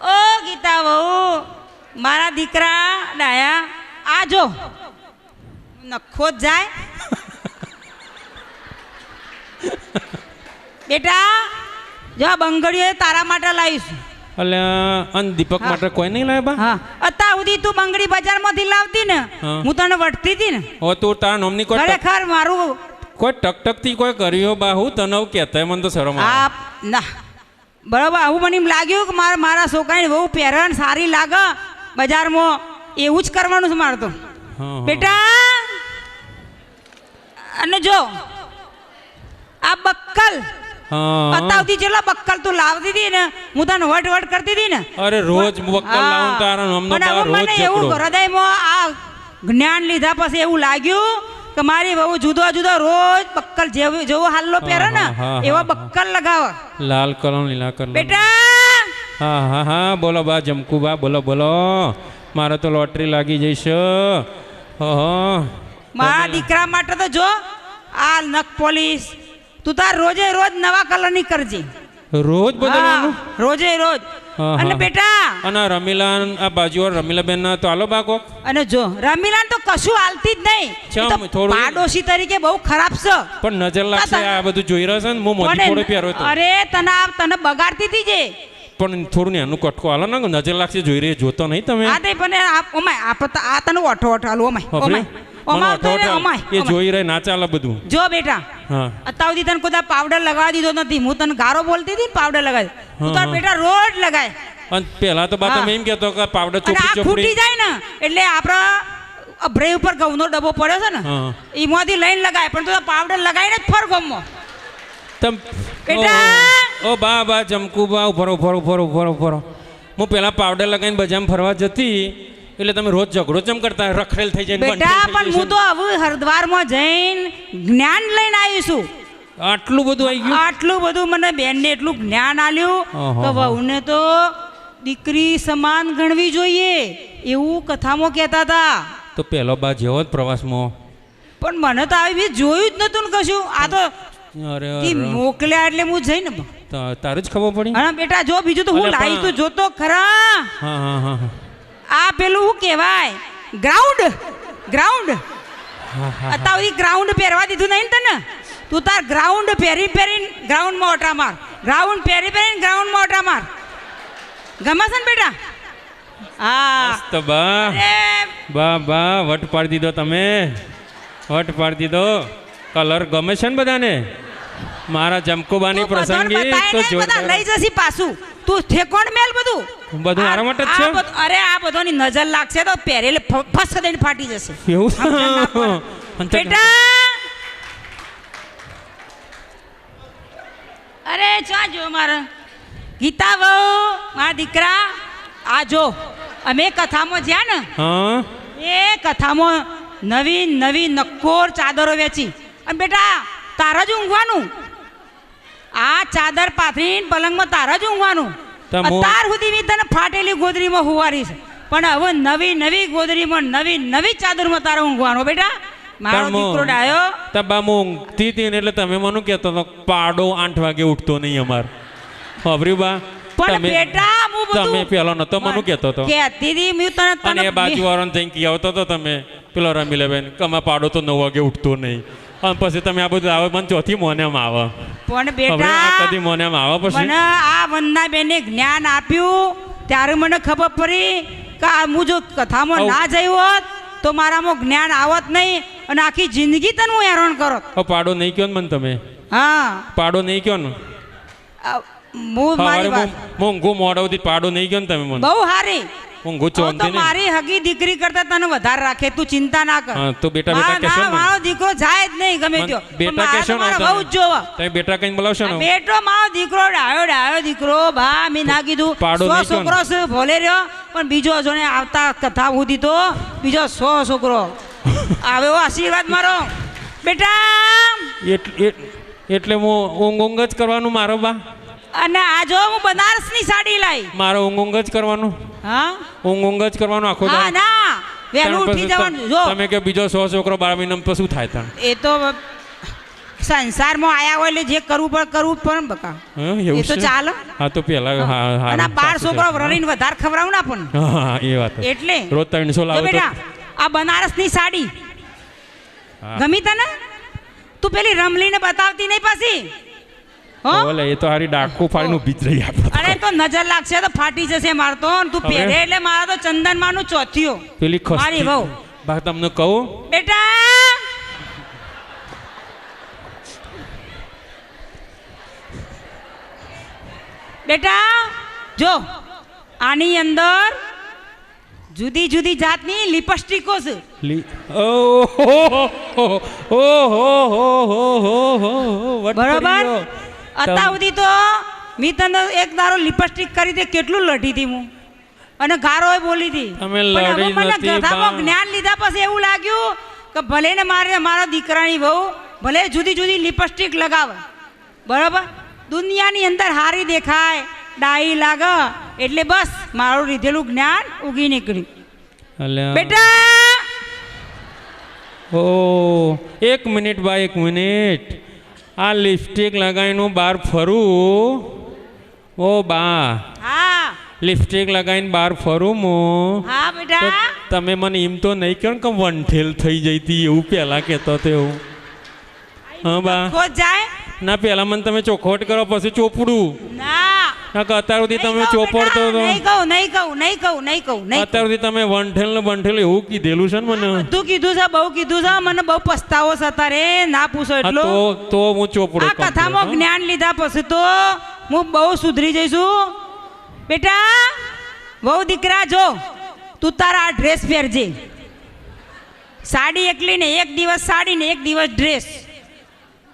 ઓ ગીતા બહુ મારા દીકરા ડાયા આજો નખો જ જાય બેટા જો આ બંગડીઓ તારા માટે લાવીશું અલ્યા અને દીપક માટે કોઈ નહીં લાવે બા હા અત્યાર સુધી તું બંગડી બજારમાંથી લાવતી ને હા. હું તને વટતી હતી ને હવે તું તારા નામની કોઈ ખરેખર મારું કોઈ ટકટકથી કોઈ કર્યો બા હું તને આવું કહેતા મને તો શરમ આવે. આ ના બરાબર આવું મને એમ લાગ્યું કે મારા છોકરાની બહુ પહેરણ સારી લાગે બજારમાં એવું જ કરવાનું છે મારે તો હા, હા. બેટા અને જો આ બક્કલ હા અત્યારથી જેટલા બક્કલ તું લાવતી હતી ને હું તને વટ કરતી હતી ને અરે રોજ બક્કલ લાવું તારા નામનો પણ બા હવે રોજ મને એવું ઝઘડો હૃદયમાં આ જ્ઞાન લીધા પછી એવું લાગ્યું કે મારી બહુ જુદો જુદો રોજ બક્કલ જેવો હાલ્લો પહેરે ને હા, હા, એવો હા. બક્કલ લગાવો લાલ કલર લીલા કલર બેટા હા હા હા બોલો બા જમકુ બા બોલો બોલો મારે તો લોટરી લાગી જઈશ મારા દીકરા માટે તો જો આ નખ પોલીસ તું તાર રોજે રોજ નવા કલરની કરજે રોજ બદલવાનું હા, રોજે રોજ હા, અને હા. બેટા અને આ રમીલાન આ બાજુવાળા રમીલાબેન ના તો આલો બા કોક અને જો રમીલાન તો કશું હાલતી જ નહીં ચમ, એ તો થોડું- પાડોશી તરીકે બહુ ખરાબ છે પણ નજર લાગશે તાતા. આ બધું જોઈ રહ્યો છે ને હું મોદી કોને- થોડો પહેર્યો હતો અરે તને બગાડતી હતી જે પણ થોડું ને એનું કટકો હાલો ને નજર લાગશે જોઈ રહી જોતો નહીં તમે આ તે પણ આ તને ઓઠો હાલું ઓમાય બાપરે, ઓમાય મને ઓમાય અઠો અઠો એ જોઈ રહી ના ચાલે બધું જો બેટા હા અત્યાર સુધી તને કોઈ પાવડર લગાવી દીધો નથી હું તને ગારો બોલતી હતી ને પાવડર લગાવી તું હા, તાર હા. બેટા રોજ લગાય અને પેલા તો બા હા. તમે એમ કહેતો કે પાવડર અને આ ચોપડી ફૂટી ચોપડી જાય ને એટલે આપણા અભરે ઉપર ઘઉંનો ડબ્બો પડ્યો છે ને હા. એમાંથી લઈને લગાય પણ તું તો પાવડર લગાવીને જ ફર ગમો તમ બેટા! ઓ બા બા જમકુ બા ઉભરો હું પેલા પાવડર લગાવીને બજારમાં ફરવા જતી એટલે તમે રોજ ઝઘડો ચમ કરતા રખડેલ થઈ જાય ને બેટા બંધ થઈ પણ હું તો હવે હરિદ્વારમાં જઈને જ્ઞાન લઈને આવીશું આટલું બધું આવી ગયું આટલું બધું મને બેનને એટલું જ્ઞાન આલ્યું ઓહો. તો વહુને તો દીકરી સમાન ગણવી જોઈએ એવું કથામાં કહેતા હતા તો પેલો બા જેવો જ પ્રવાસમાં પણ મને તો આવી બી જોયું જ નતું ને કશું આ તો અરે તી મોકલ્યા એટલે હું જઈને તારે જ ખબર પડી અને બેટા જો બીજું તો હું અલ્યા લાવી પણ- તો જોતો ખરા હા હા હા હા. આ પેલું શું કહેવાય ગ્રાઉન્ડ અત્યાર સુધી ગ્રાઉન્ડ પહેરવા દીધું નહીં ને તને તું તાર ગ્રાઉન્ડ પહેરીને ગ્રાઉન્ડમાં ઓટા માર ગ્રાઉન્ડ પહેરીને ગ્રાઉન્ડમાં ઓટા માર ગમે છે ને બેટા હા તો બા અરે બા બા વટ પાડી દીધો તમે વટ પાડી દીધો કલર ગમે છે ને બધાને મારા જમકુબાની તું બધાને પ્રસંગી બતાય તો ને, બધા જોરદાર. લઈ જશી પાછું તું ઠેકોણ મેલ બધું બધું મારા માટે જ છે? અરે આ બધોની નજર લાગશે તો પહેરેલે ફસ દઈને ફાટી જશે એવું સમજણ ના પડે. અને તો- બેટા અરે ચા જો મારા ગીતા વહુ મારા દીકરા આ જો અમે કથામાં જ્યાં ને હા એ કથામાં નવી નક્કોર ચાદરો વેચી અને બેટા તારા જ ઊંઘવાનું આ ચાદર પાથરીને પલંગમાં તારા જ ઊંઘવાનું. તમો- અત્યાર સુધી મેં તને ફાટેલી ગોદરીમાં હુવારી છે, પણ હવે નવી નવી ગોદરીમાં નવી નવી ચાદરમાં તારે ઊંઘવાનું બેટા. મારો દીકરો ડાયો. તબા હું ઊંઘતી હતી ને એટલે તમે મને કહેતો હતો પાડો 8 વાગે ઉઠતો નહીં અમાર. હબરી બા પણ બેટા હું બધું તમે પેલો નતો મને કહેતો હતો. કહેતી હતી મેં તને અને એ બાજુ વાળાને જઈને કહી આવતો હતો તમે પેલો રમીલે બેન કમા પાડો તો 9 વાગે ઉઠતો નહીં. અને પછી તમે આ બધું આવે મને ચોથી મોનેમાં આવે. પણ હવે આ બેટા કદી મોનેમાં આવે પછી મને આ વંદના બેને જ્ઞાન આપ્યું ત્યારે મને ખબર પડી કે આ હું જો કથામાં ના જઈ હોત તો મારામાં જ્ઞાન આવત નહીં અને આખી જિંદગી તને હું હેરાન કરત. હવે પાડો નહીં કયો ને મને તમે હા પાડો નહીં કયો ને હું મારી વાત ઊંઘું મોડાવથી પાડો નહીં ગયો ને તમે મને બહુ હારી. ઊંઘું તો ચોંધી નહીં. મારી હગી દીકરી કરતા તને વધારે રાખે, તું ચિંતા ના કર. હા, તો બેટા બેટા ના, કહેશો ના, ને? મારો દીકરો જાય જ નહીં ગમે ત્યો. બેટા પણ કહેશો ને મારે તો તમે? બહુ જ જોવા. તમે બેટા કઈ બોલાવશો ને બેટો મારો દીકરો ડાયો ડાયો દીકરો બા મેં ના કીધું પાડો 100 નહીં કહો ને. છોકરો છે ભલે રહ્યો પણ બીજો જોને આવતા કથા સુધી તો બીજો 100 છોકરો આવે એવો આશીર્વાદ મારો બેટા. એટલે હું ઊંઘ જ કરવાનું મારો બા. અને આ જો હું બનારસની સાડી લાવી. મારો ઊંઘ જ કરવાનું. હા ઊંઘ જ કરવાનું આખો હા દાડો. ના વહેલું તમે ઉઠી પછી જવાનું. જો તમે કે બીજો 100 છોકરો 12 મહિનામાં તો શું થાય તાણ? એ તો સંસારમાં આયા હોય એટલે જે કરવું પડે કરવું જ પડે ને બકા. હા, એવું એ તો છે? ચાલે. હા તો પેલા હા હા અને આ 12 છોકરો રણીને વધારે ખવડાવું ના પણ હા એ વાત છે. એટલે રોજ 300 જો લાવો બેટા તો આ બનારસની સાડી હા. ગમી તને? તું પેલી રમલીને બતાવતી નહીં પાછી હો? ઓલે એ તો હારી ડાકુ ફાડીને ઊભી જ રહી આપણે. અરે તો નજર લાગશે તો ફાટી જશે માર તો. તું હવે? પહેરે એટલે મારા તો ચંદનમાંનું ચોથિયો પેલી મારી ખસ્તી વહુ. બા તમને કહું બેટા બેટા જો આની અંદર જુદી જુદી જાતની લિપસ્ટિકો છે. બરોબર અત્યાર સુધી તો મેં તને એક દારો લિપસ્ટિક કરી દે કેટલું લઢી હતી હું અને ગારો બોલી હતી. તમે પણ હવે લડી મને નથી, કથામાં બા. જ્ઞાન લીધા પછી એવું લાગ્યું કે ભલે ને મારા દીકરાની વહુ ભલે જુદી જુદી લિપસ્ટિક લગાવે બરાબર દુનિયાની અંદર હારી દેખાય ડાઈ લાગે એટલે બસ મારું લીધેલું જ્ઞાન ઉગી નીકળ્યું. અલ્યા. બેટા ઓ 1 મિનિટ બા 1 મિનિટ આ લિપસ્ટિક લગાવીને બહાર ફરું ઓ બા હા લિપસ્ટિક લગાવીને બહાર ફરું હું હા તો બેટા તમે મને એમ તો નહીં કહો ને કે વંઠેલ થઈ જઈ હતી એવું પહેલાં કહેતો હતો એવું. હા બા ખોટ જાય ના પહેલાં મને તમે ચોખવટ કરો પછી ચોપડું ના ના કે અત્યાર સુધી તમે નહીં કહું ચોપડતો બેટા, હતો નહીં કહું નહીં કહું નહીં કહું નહીં કહું નહીં અત્યાર સુધી તમે વંઠેલ ને બંઠેલ એવું કીધેલું છે ને મને બધું કીધું છે બહુ કીધું છે મને બહુ પસ્તાવો છે તારે ના પૂછો હા, એટલું તો હું ચોપડો આ કથામાં જ્ઞાન લીધા પછી તો હું બહુ સુધરી જઈશું. બેટા બહુ દીકરા જો તું તારા આ ડ્રેસ પહેરજે સાડી એકલી ને એક દિવસ સાડી ને એક દિવસ ડ્રેસ.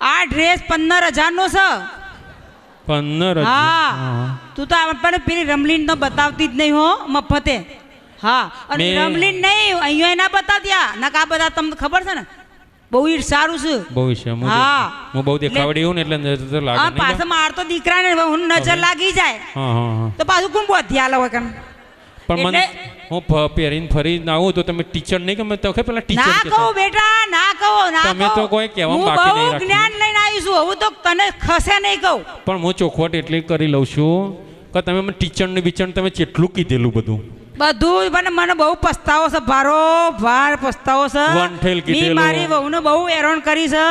આ ડ્રેસ 15,000 નો છે. 15 હા તું તો આપણને પેલી રમલીન તો બતાવતી જ નહીં હો મફતે. હા અને રમલીન નહીં અહીંયા ના બતાવ્યા ના કા બધા તમને ખબર છે ને બહુ ઈ સારું છે. બહુ છે હા. હું બહુ દેખાવડી હું ને એટલે નજર તો લાગે હા નહીં પાછો મારતો દીકરાને હું નજર લાગી જાય હા હા હા તો પાછું કોણ બોધી આલો હોય કન પણ મને એટલે- હું પહેરીને ફરીને આવું તો તમે ટીચર નહીં ગમે તો પેલા ટીચર ના કહો બેટા ના કહો ના તમે કહો. તો કોઈ કહેવામાં હું બાકી બહુ નહીં રાખ્યું. જ્ઞાન લઈને આવીશું હવે તો તને ખસે નહીં કહું. પણ હું ચોખવટ એટલી કરી લઉં છું કે તમે મને ટીચર ને બિચર તમે જેટલું કીધેલું બધું બધું મને બહુ પસ્તાવો છે ભારો ભાર પસ્તાવો છે. વંઠેલ મેં કીધેલું. મારી વહુને બહુ હેરાન કરી છે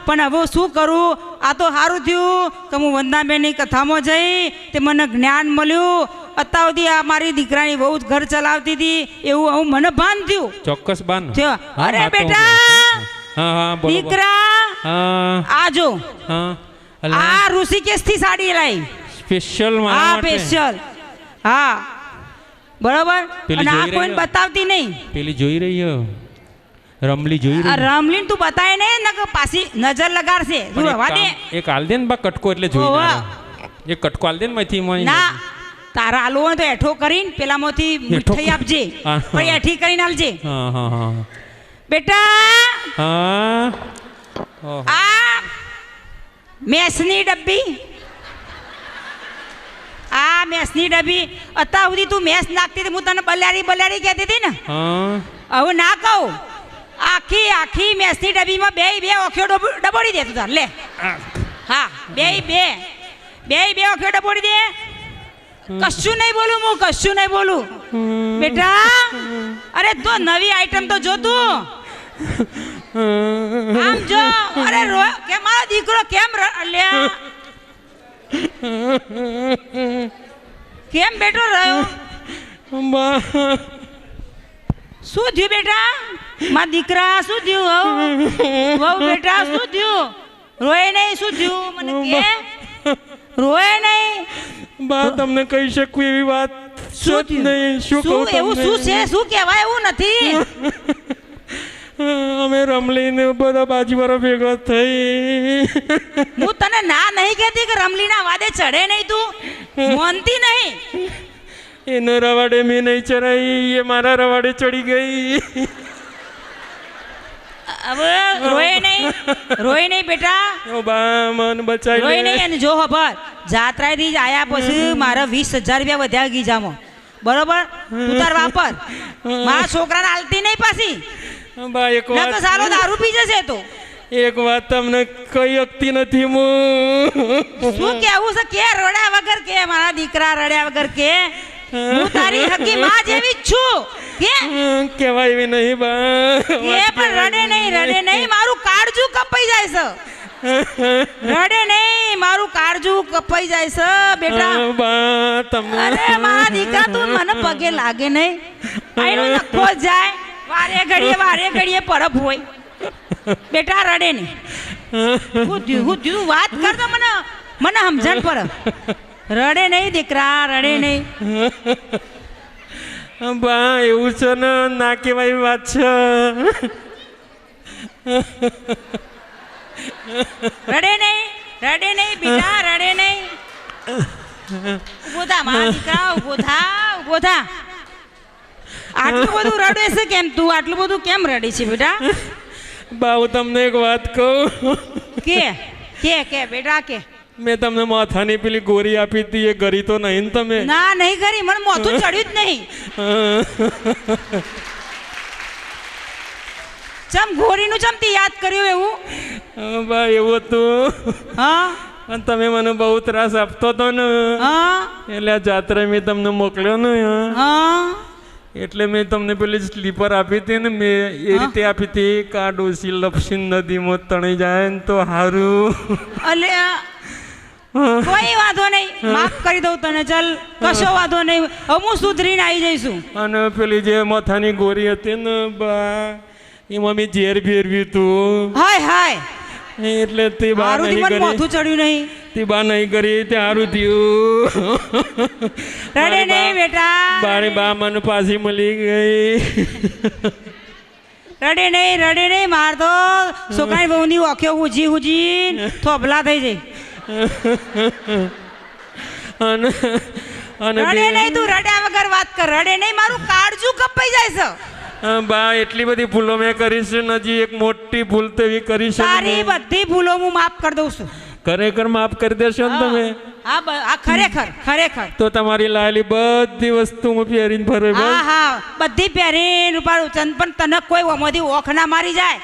પણ હવે શું કરું આ તો સારું થયું કે હું વંદનાબેનની કથામાં જઈ તે મને જ્ઞાન મળ્યું. અત્યાર સુધી આ મારી દીકરાની બહુ જ ઘર ચલાવતી હતી એવું હું મને ભાન થયું. ચોક્કસ બાન થયો. હા, અરે હા, તો હું બેટા બોલું. હા હા બોલો બોલો. દીકરા હા આ જો હા અલા આ ઋષિકેશથી સાડી લાવી સ્પેશિયલ મારા હા માટે સ્પેશિયલ હા બરોબર પેલી અને આ જોઈ કોઈને રહી? બતાવતી નહીં. પેલી જોઈ રહી હો. રમલી જોઈ આ રહી રામલીન તું બતાય ને નકર પાછી નજર લગાડશે તું પણ રવા દે. એક હાલ દે ને બા કટકો એટલે જોઈ ઓવા. ના રહે. એક કટકો હાલ દે ને માંથી એમાં ના તારા આલુ હોય તો એઠો કરીને પેલામાંથી મીઠાઈ આપજે હા, હા. પછી એઠી કરીને આલજે હા હા હા બેટા હા ઓહો. આ મેસની ડબ્બી આ મેસની ડબ્બી અત્યાર સુધી તું મેસ નાખતી હતી હું તને બલ્યારી કહેતી હતી ને હા હવે ના કહું આખી મેસની ડબ્બીમાં બે ઓખીઓ ડબોડી દે તું તાર લે હા બે ઓખીઓ ડબોડી દે કશું નહીં બોલું હું કશું નહીં બોલું બેટા અરે તો નવી આઈટમ તો જો તું આમ જો અરે કે મારો દીકરો કેમ લ્યા કેમ બેઠો રહ્યો બા શું થયું બેટા મારા દીકરા શું થયું વહુ બેટા શું થયું રોય નહીં શું થયું મને કે રોય નહીં બા તમને કહી શકું એવી વાત શું જ નહીં શું કહું શું એવું શું છે શું કહેવાય એવું નથી અમે રમલીને બધા બાજુવાળા ભેગા થઈ હું તને ના નહીં કહેતી કે રમલીના વાદે ચડે નહીં તું માનતી નહીં એનો રવાડે મેં નહીં ચડાઈ એ મારા રવાડે ચડી ગઈ હવે રોય નહીં બેટા ઓ બા મન બચાવી રોય લે નહીં અને જો ખબર જાત્રાથી જ આયા પછી મારા 20,000 રૂપિયા વધ્યા ગીજામાં બરોબર તું તાર વાપર મારા છોકરાને હાલતી નહીં પાછી બા એક ના તો વાત સારો દારૂ પી જશે તો એક વાત તમને કઈ શકતી નથી હું શું કેવું છે કે રડ્યા વગર કે મારા દીકરા રડ્યા વગર કે હું તારી હકી માં જેવી જ છું કે કહેવાય એવી નહીં બા એ પણ રડે નહીં મારું કાળજું કપાઈ જાય છે રડે નહીં મારું કાળજું કપાઈ જાય છે બેટા બા તમે અરે મારા દીકરા તું મને પગે લાગે નહીં આઈનો નખો જાય વારે ઘડીએ પરબ હોય બેટા રડે નહીં હું થયું વાત કર તો મને સમજણ પર રડે નહીં દીકરા રડે નહીં બા એવું છે ને ના કહેવાય એવી વાત છે રડે નહીં બેટા રડે નહીં ઉભો થા મારા દીકરા ઉભો થા આટલું બધું રડે છે કેમ તું આટલું બધું કેમ રડે છે બેટા બા હું તમને એક વાત કહું કે બેટા કે મેં તમને માથાની પેલી ગોરી આપી હતી એ ગરી તો નહીં ને તમે ના નહીં કરી મને મોથું ચડ્યું જ નહીં ચમ ઘોડીનું ચમતી યાદ કર્યું એવું બા એવું હતું હા અને તમે મને બહુ ત્રાસ આપતો હતો ને હા એટલે આ જાત્રા મેં તમને મોકલ્યો ને હા એટલે મેં તમને પેલી સ્લીપર આપી હતી ને મેં એ રીતે આપી હતી કે આ ડોસી લપસી નદીમાં તણાઈ જાય ને તો સારું અલે કોઈ વાંધો નહીં માફ કરી દઉં તને ચાલ કશો વાંધો નહીં હવે હું સુધરીને આવી જઈશું અને પેલી જે માથાની ગોરી હતી ને બા એમાં મેં ઝેર ફેરવ્યું હતું હાય એટલે તે બા મારું નહીં મને કરી મોથું ચડ્યું નહીં તે બા નહીં કરી તે સારું થયું રડે નહીં બેટા બારી બા મને પાછી મળી ગઈ રડે નહીં માર તો છોકરાની બહુની ઓખ્યો હુજી થોભલા થઈ જાય અને રડે નહીં તું રડ્યા વગર વાત કર રડે નહીં મારું કાળજું કપાઈ જાય છે બા એટલી બધી ભૂલો મેં કરી છે ને હજી એક મોટી ભૂલ તો એવી કરી છે તારી બધી ભૂલો હું માફ કરી દઉં છું ખરેખર માફ કરી દેશો ને તમે હા ખરેખર તો તમારી લાયેલી બધી વસ્તુ હું પહેરીને ફરે બસ હા બધી પહેરીને ઉપાડું ચંદ પણ તને કોઈ ઓમાંથી ઓખ ના મારી જાય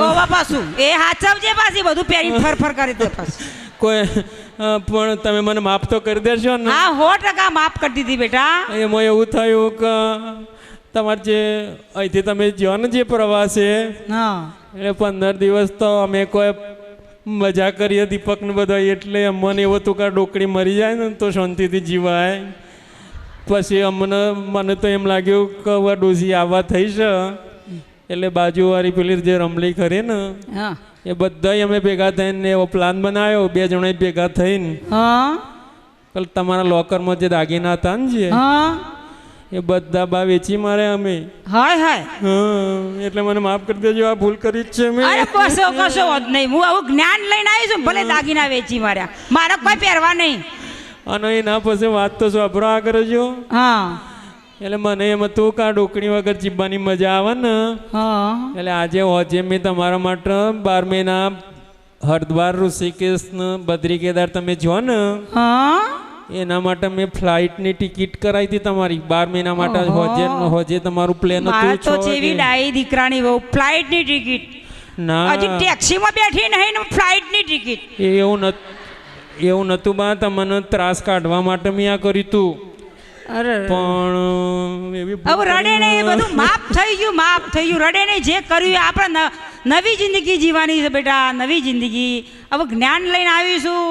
ઓવા પાછું એ હાચવજે પાછી બધું પહેરીને ફર કરી દે પાછું કોઈ પણ તમે મને માફ તો કરી દેશો ને હા 100% માફ કરી દીધી બેટા એમાં એવું થયું કે તમારે જે અહીંથી તમે જ્યો ને જે પ્રવાસે હા એટલે 15 દિવસ તો અમે કોઈ મજા કરીએ દીપકને બધા એટલે અમને એવું હતું કે ડોકડી મરી જાય ને તો શાંતિથી જીવાય પછી મને તો એમ લાગ્યું કે હવે ડોસી આવવા થઈ છે એટલે બાજુવાળી પેલી જે રમલી ખરી ને હા એ બધા અમે ભેગા થઈને એવો પ્લાન બનાવ્યો 2 જણા ભેગા થઈને હા તમારા લોકરમાં જે દાગીના હતા ને જે હા એ બધા બા વેચી મારે અમે હાય એટલે મને માફ કરી દેજો આ ભૂલ કરી જ છે મેં અરે કશો વાત નહીં હું આવું જ્ઞાન લઈને આવી છું ભલે દાગીના વેચી માર્યા મારા કોઈ પહેરવા નહીં અને એના પછી વાત તો સાંભળો આ કરજો હા એટલે મને એમ હતું કે આ ડોકણી વગર જીવવાની મજા આવે ને હા એટલે આજે હોજે મેં તમારા માટે 12 મહિના હરિદ્વાર ઋષિકેશ બદ્રી કેદાર તમે જો ને હા એના માટે મેં ફ્લાઇટની ટિકિટ કરાવી હતી તમારી 12 મહિના માટે. ઓહો. હોજે તમારું પ્લેન મારે હતું તો ચેવી ડાઈ દીકરાની બહુ ફ્લાઇટની ટિકિટ ના હજી ટેક્સીમાં બેઠી નહીં ને ફ્લાઇટની ટિકિટ. એવું નતું બા તમને ત્રાસ કાઢવા માટે મેં આ કર્યું તું. અરે પણ એવી હવે રડે નહીં, એ બધું માફ થઈ ગયું રડે નહીં. જે કર્યું એ આપણે નવી જિંદગી જીવવાની છે બેટા, નવી જિંદગી. હવે જ્ઞાન લઈને આવીશું,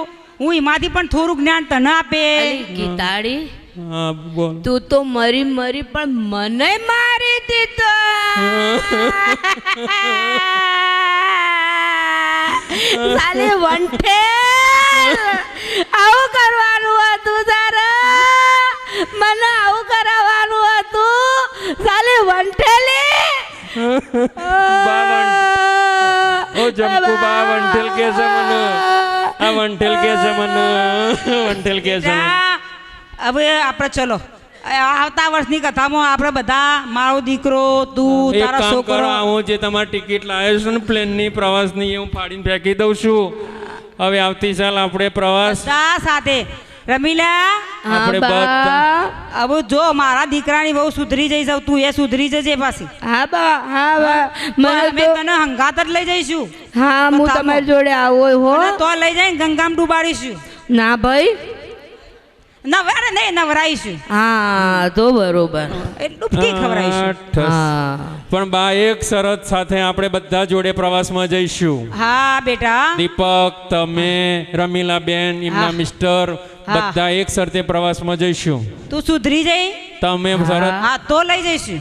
હું એમાંથી પણ થોડું જ્ઞાન તને આપે. અલી ગીતાડી, હા બોલ. તું તો મરી પણ મને મારી દીધો. સાલે વંઠેલ, આવું કરવાનું હતું તારે, મને આવું કરાવવાનું હતું. સાલે વંઠેલી ઓ જમકુ બા વંઠેલ કે છે મને, આ વંઠેલ કે છે મને, વંઠેલ કે છે. હવે આપણે ચલો આવતા વર્ષની કથામાં આપણે બધા, મારો દીકરો, તું, એક તારો કામ કરો, છોકરો, હું જે તમારી ટિકિટ લાવ્યો છું ને પ્લેનની પ્રવાસની, એ હું ફાડીને ફેંકી દઉં છું. હવે આવતી સાલ આપણે પ્રવાસ બધા સાથે રમીલા. આપણે બધા હવે જો મારા દીકરાની બહુ સુધરી જઈશ, હવે તું એ સુધરી જજે પાછી. હા બા, હા બા, મને અમે તો તને હંગાત જ લઈ જઈશું. હા, હું કથામાં. તમારી જોડે આવો હો. અને તો લઈ જઈને ગંગામાં ડૂબાડીશું. ના ભાઈ, નવરે નહીં નવરાઈશું, હા તો બરોબર. એ ડૂબકી ખવડાવીશું. ઠસ. હા પણ બા એક શરત સાથે આપણે બધા જોડે પ્રવાસમાં જઈશું. હા બેટા, દીપક, તમે, રમીલાબેન, એમના હા. મિસ્ટર, બધા એક શરતે પ્રવાસમાં જઈશું. તું સુધરી જઈ. તમે શરત, હા તો લઈ જઈશું.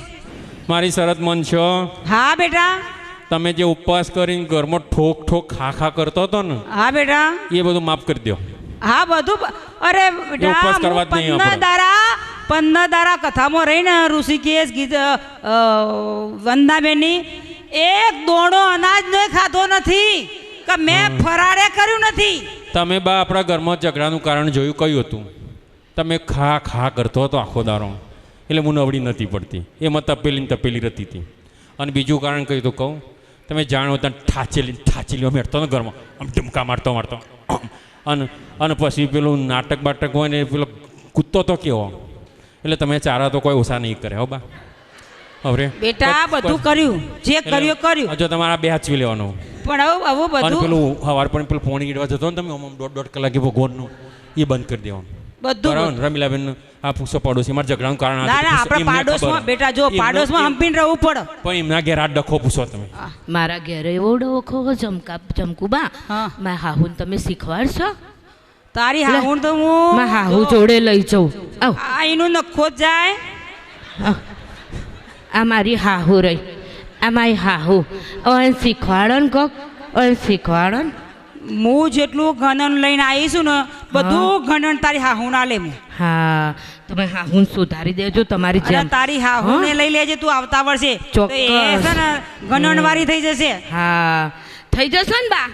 મારી શરત માનશો? હા બેટા, તમે જે ઉપવાસ કરીને ઘરમાં ઠોક ઠોક ખા કરતો હતો ને, હા બેટા, એ બધું માફ કરી દો. હા બધું અરે બેટા, ઉપવાસ કરવા જ નહીં હું આપણે. 15 દારા કથામાં રહીને ઋષિકેશ વંદાબેનની એક દોણો અનાજનો ખાધો નથી કે મેં ફરાળે કર્યું નથી. તમે બા આપણા ઘરમાં ઝઘડાનું કારણ જોયું કયું હતું? તમે ખા કરતો હતો આખો દારો, એટલે હું નવડી નથી પડતી, એમાં તપેલી રહેતી હતી. અને બીજું કારણ કયું તો કહું, તમે જાણો ત્યાં ઠાચેલીઓ મેળતો ને ઘરમાં, આમ ટૂમકા મારતો અને પછી પેલું નાટક બાટક હોય ને પેલો કૂદતો તો કેવો, એટલે તમે ચારા તો કોઈ ઓછા નહીં કરે હો બા. હવે બેટા બધું કર્યું, જે કર્યું. જો તમારા બે હાચવી લેવાનું. પણ હવે અને બધું પેલું સવાર પણ પેલું પોણી ગીડવા જતો ને તમે આમ દોઢ કલાકે ભગવાનનું, એ બંધ કરી દેવાનું. બધું બરાબર ને? રમીલાબેન આ પૂછો પડોશી મારા ઝઘડાનું કારણ આ ના હતું. ના, આપણે એમને પાડોશમાં ખબર. બેટા જો પાડોશમાં હંપીને રહેવું પડે. પણ એમના ઘેર આ ડખો પૂછો તમે. મારા ઘેરે એવો ડોખો ચમકુબા, હા. મારા હાહુન તમે શીખવાડશો? તારી હાહુણ તો મારા હાહુ હું જોડે લઈ જાઉં. આવ, આ એનું નખો જ જાય. આ મારી હાહુ રહી, આ મારી હાહુ. હવે શીખવાડો ને કોક, હવે શીખવાડો ને. હું જેટલું ગણન લઈને આવીશું ને બધું ગણન તારી હાહુના લે. હા, તમે હાહુન સુધારી દેજો તમારી અને જેમ. તારી હાહુને લઈ લેજે તું આવતા વર્ષે. તો એ ચોક્કસ. છે ને ગણનવાળી થઈ જશે. હા, થઈ જશે ને બા,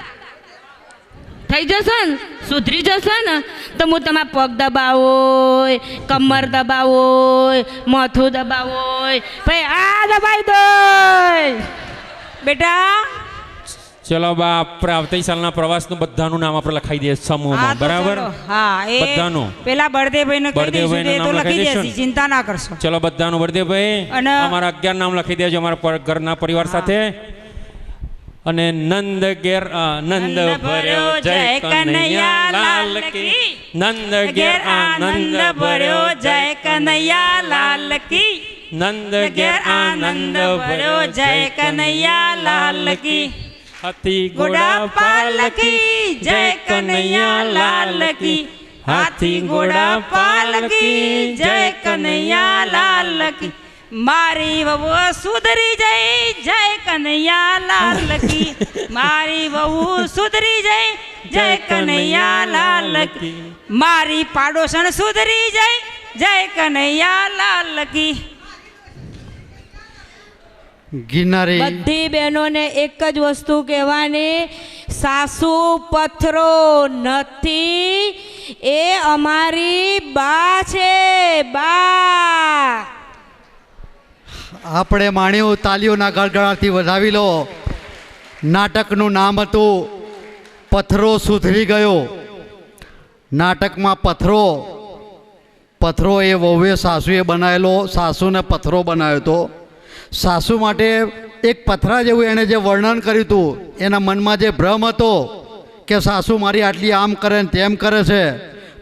થઈ જશે ને, સુધરી જશે ને. તો હું તમારા પગ દબાવોય, કમર દબાવોય, માથું દબાવોય, ભાઈ આ દબાવી દો. બેટા ચલો બા, આપણે આવતી સાલના પ્રવાસનું બધાનું નામ આપણે લખાઈ દઈએ હા સમૂહમાં, તો બરાબર? ચલો. હા એ બધાનું. પેલા બળદેવભાઈને કહી દઈશું, બળદેવભાઈનું એ તો નામ લખી લખી દેશે, દઈશું. ચિંતા ના કરશો. ચલો બધાનું બળદેવભાઈ, અને અમારા 11 નામ લખી દેજો અમારા ઘરના પરિવાર સાથે. અને નંદ ભર્યો જય કનૈયા લાલ કી, નંદ ઘેર આનંદ ભર્યો જય કનૈયા લાલ કી, નંદ ઘેર આનંદ ભર્યો જય કનૈયા લાલ કી. હાથી ઘોડા પાલકી જય કનૈયા લાલ કી, હાથી ઘોડા પાલકી જય કનૈયા લાલ કી. મારી વહુ સુધરી જઈ જય કનૈયા લાલ કી, મારી વહુ સુધરી જઈ જય કનૈયા લાલ કી, મારી પાડોશણ સુધરી જઈ જય કનૈયા લાલ કી. ગિરનારી બધી બહેનોને એક જ વસ્તુ કહેવાની, સાસુ પથરો નથી, એ અમારી બા છે, બા. આપણે માણ્યું, તાલીઓના ગળગળાથી વધાવી લો. નાટકનું નામ હતું પથરો સુધરી ગયો. નાટકમાં પથરો એ વહુએ સાસુએ બનાવેલો, સાસુને પથરો બનાવ્યો હતો. સાસુ માટે એક પથરા જેવું એણે જે વર્ણન કર્યું હતું, એના મનમાં જે ભ્રમ હતો કે સાસુ મારી આટલી આમ કરે ને તેમ કરે છે,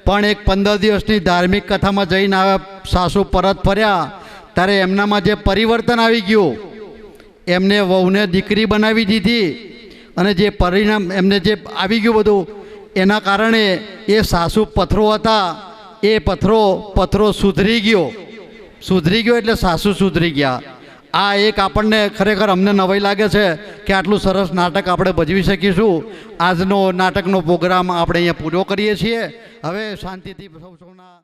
પણ એક 15 દિવસની ધાર્મિક કથામાં જઈને આવ્યા, સાસુ પરત ફર્યા ત્યારે એમનામાં જે પરિવર્તન આવી ગયું, એમને વહુને દીકરી બનાવી દીધી અને જે પરિણામ એમને જે આવી ગયું બધું, એના કારણે એ સાસુ પથરો હતા, એ પથરો સુધરી ગયો એટલે સાસુ સુધરી ગયા. આ એક આપણને ખરેખર અમને નવાઈ લાગે છે કે આટલું સરસ નાટક આપણે ભજવી શકીશું. આજનો નાટકનો પ્રોગ્રામ આપણે અહીંયા પૂરો કરીએ છીએ. હવે શાંતિથી સૌના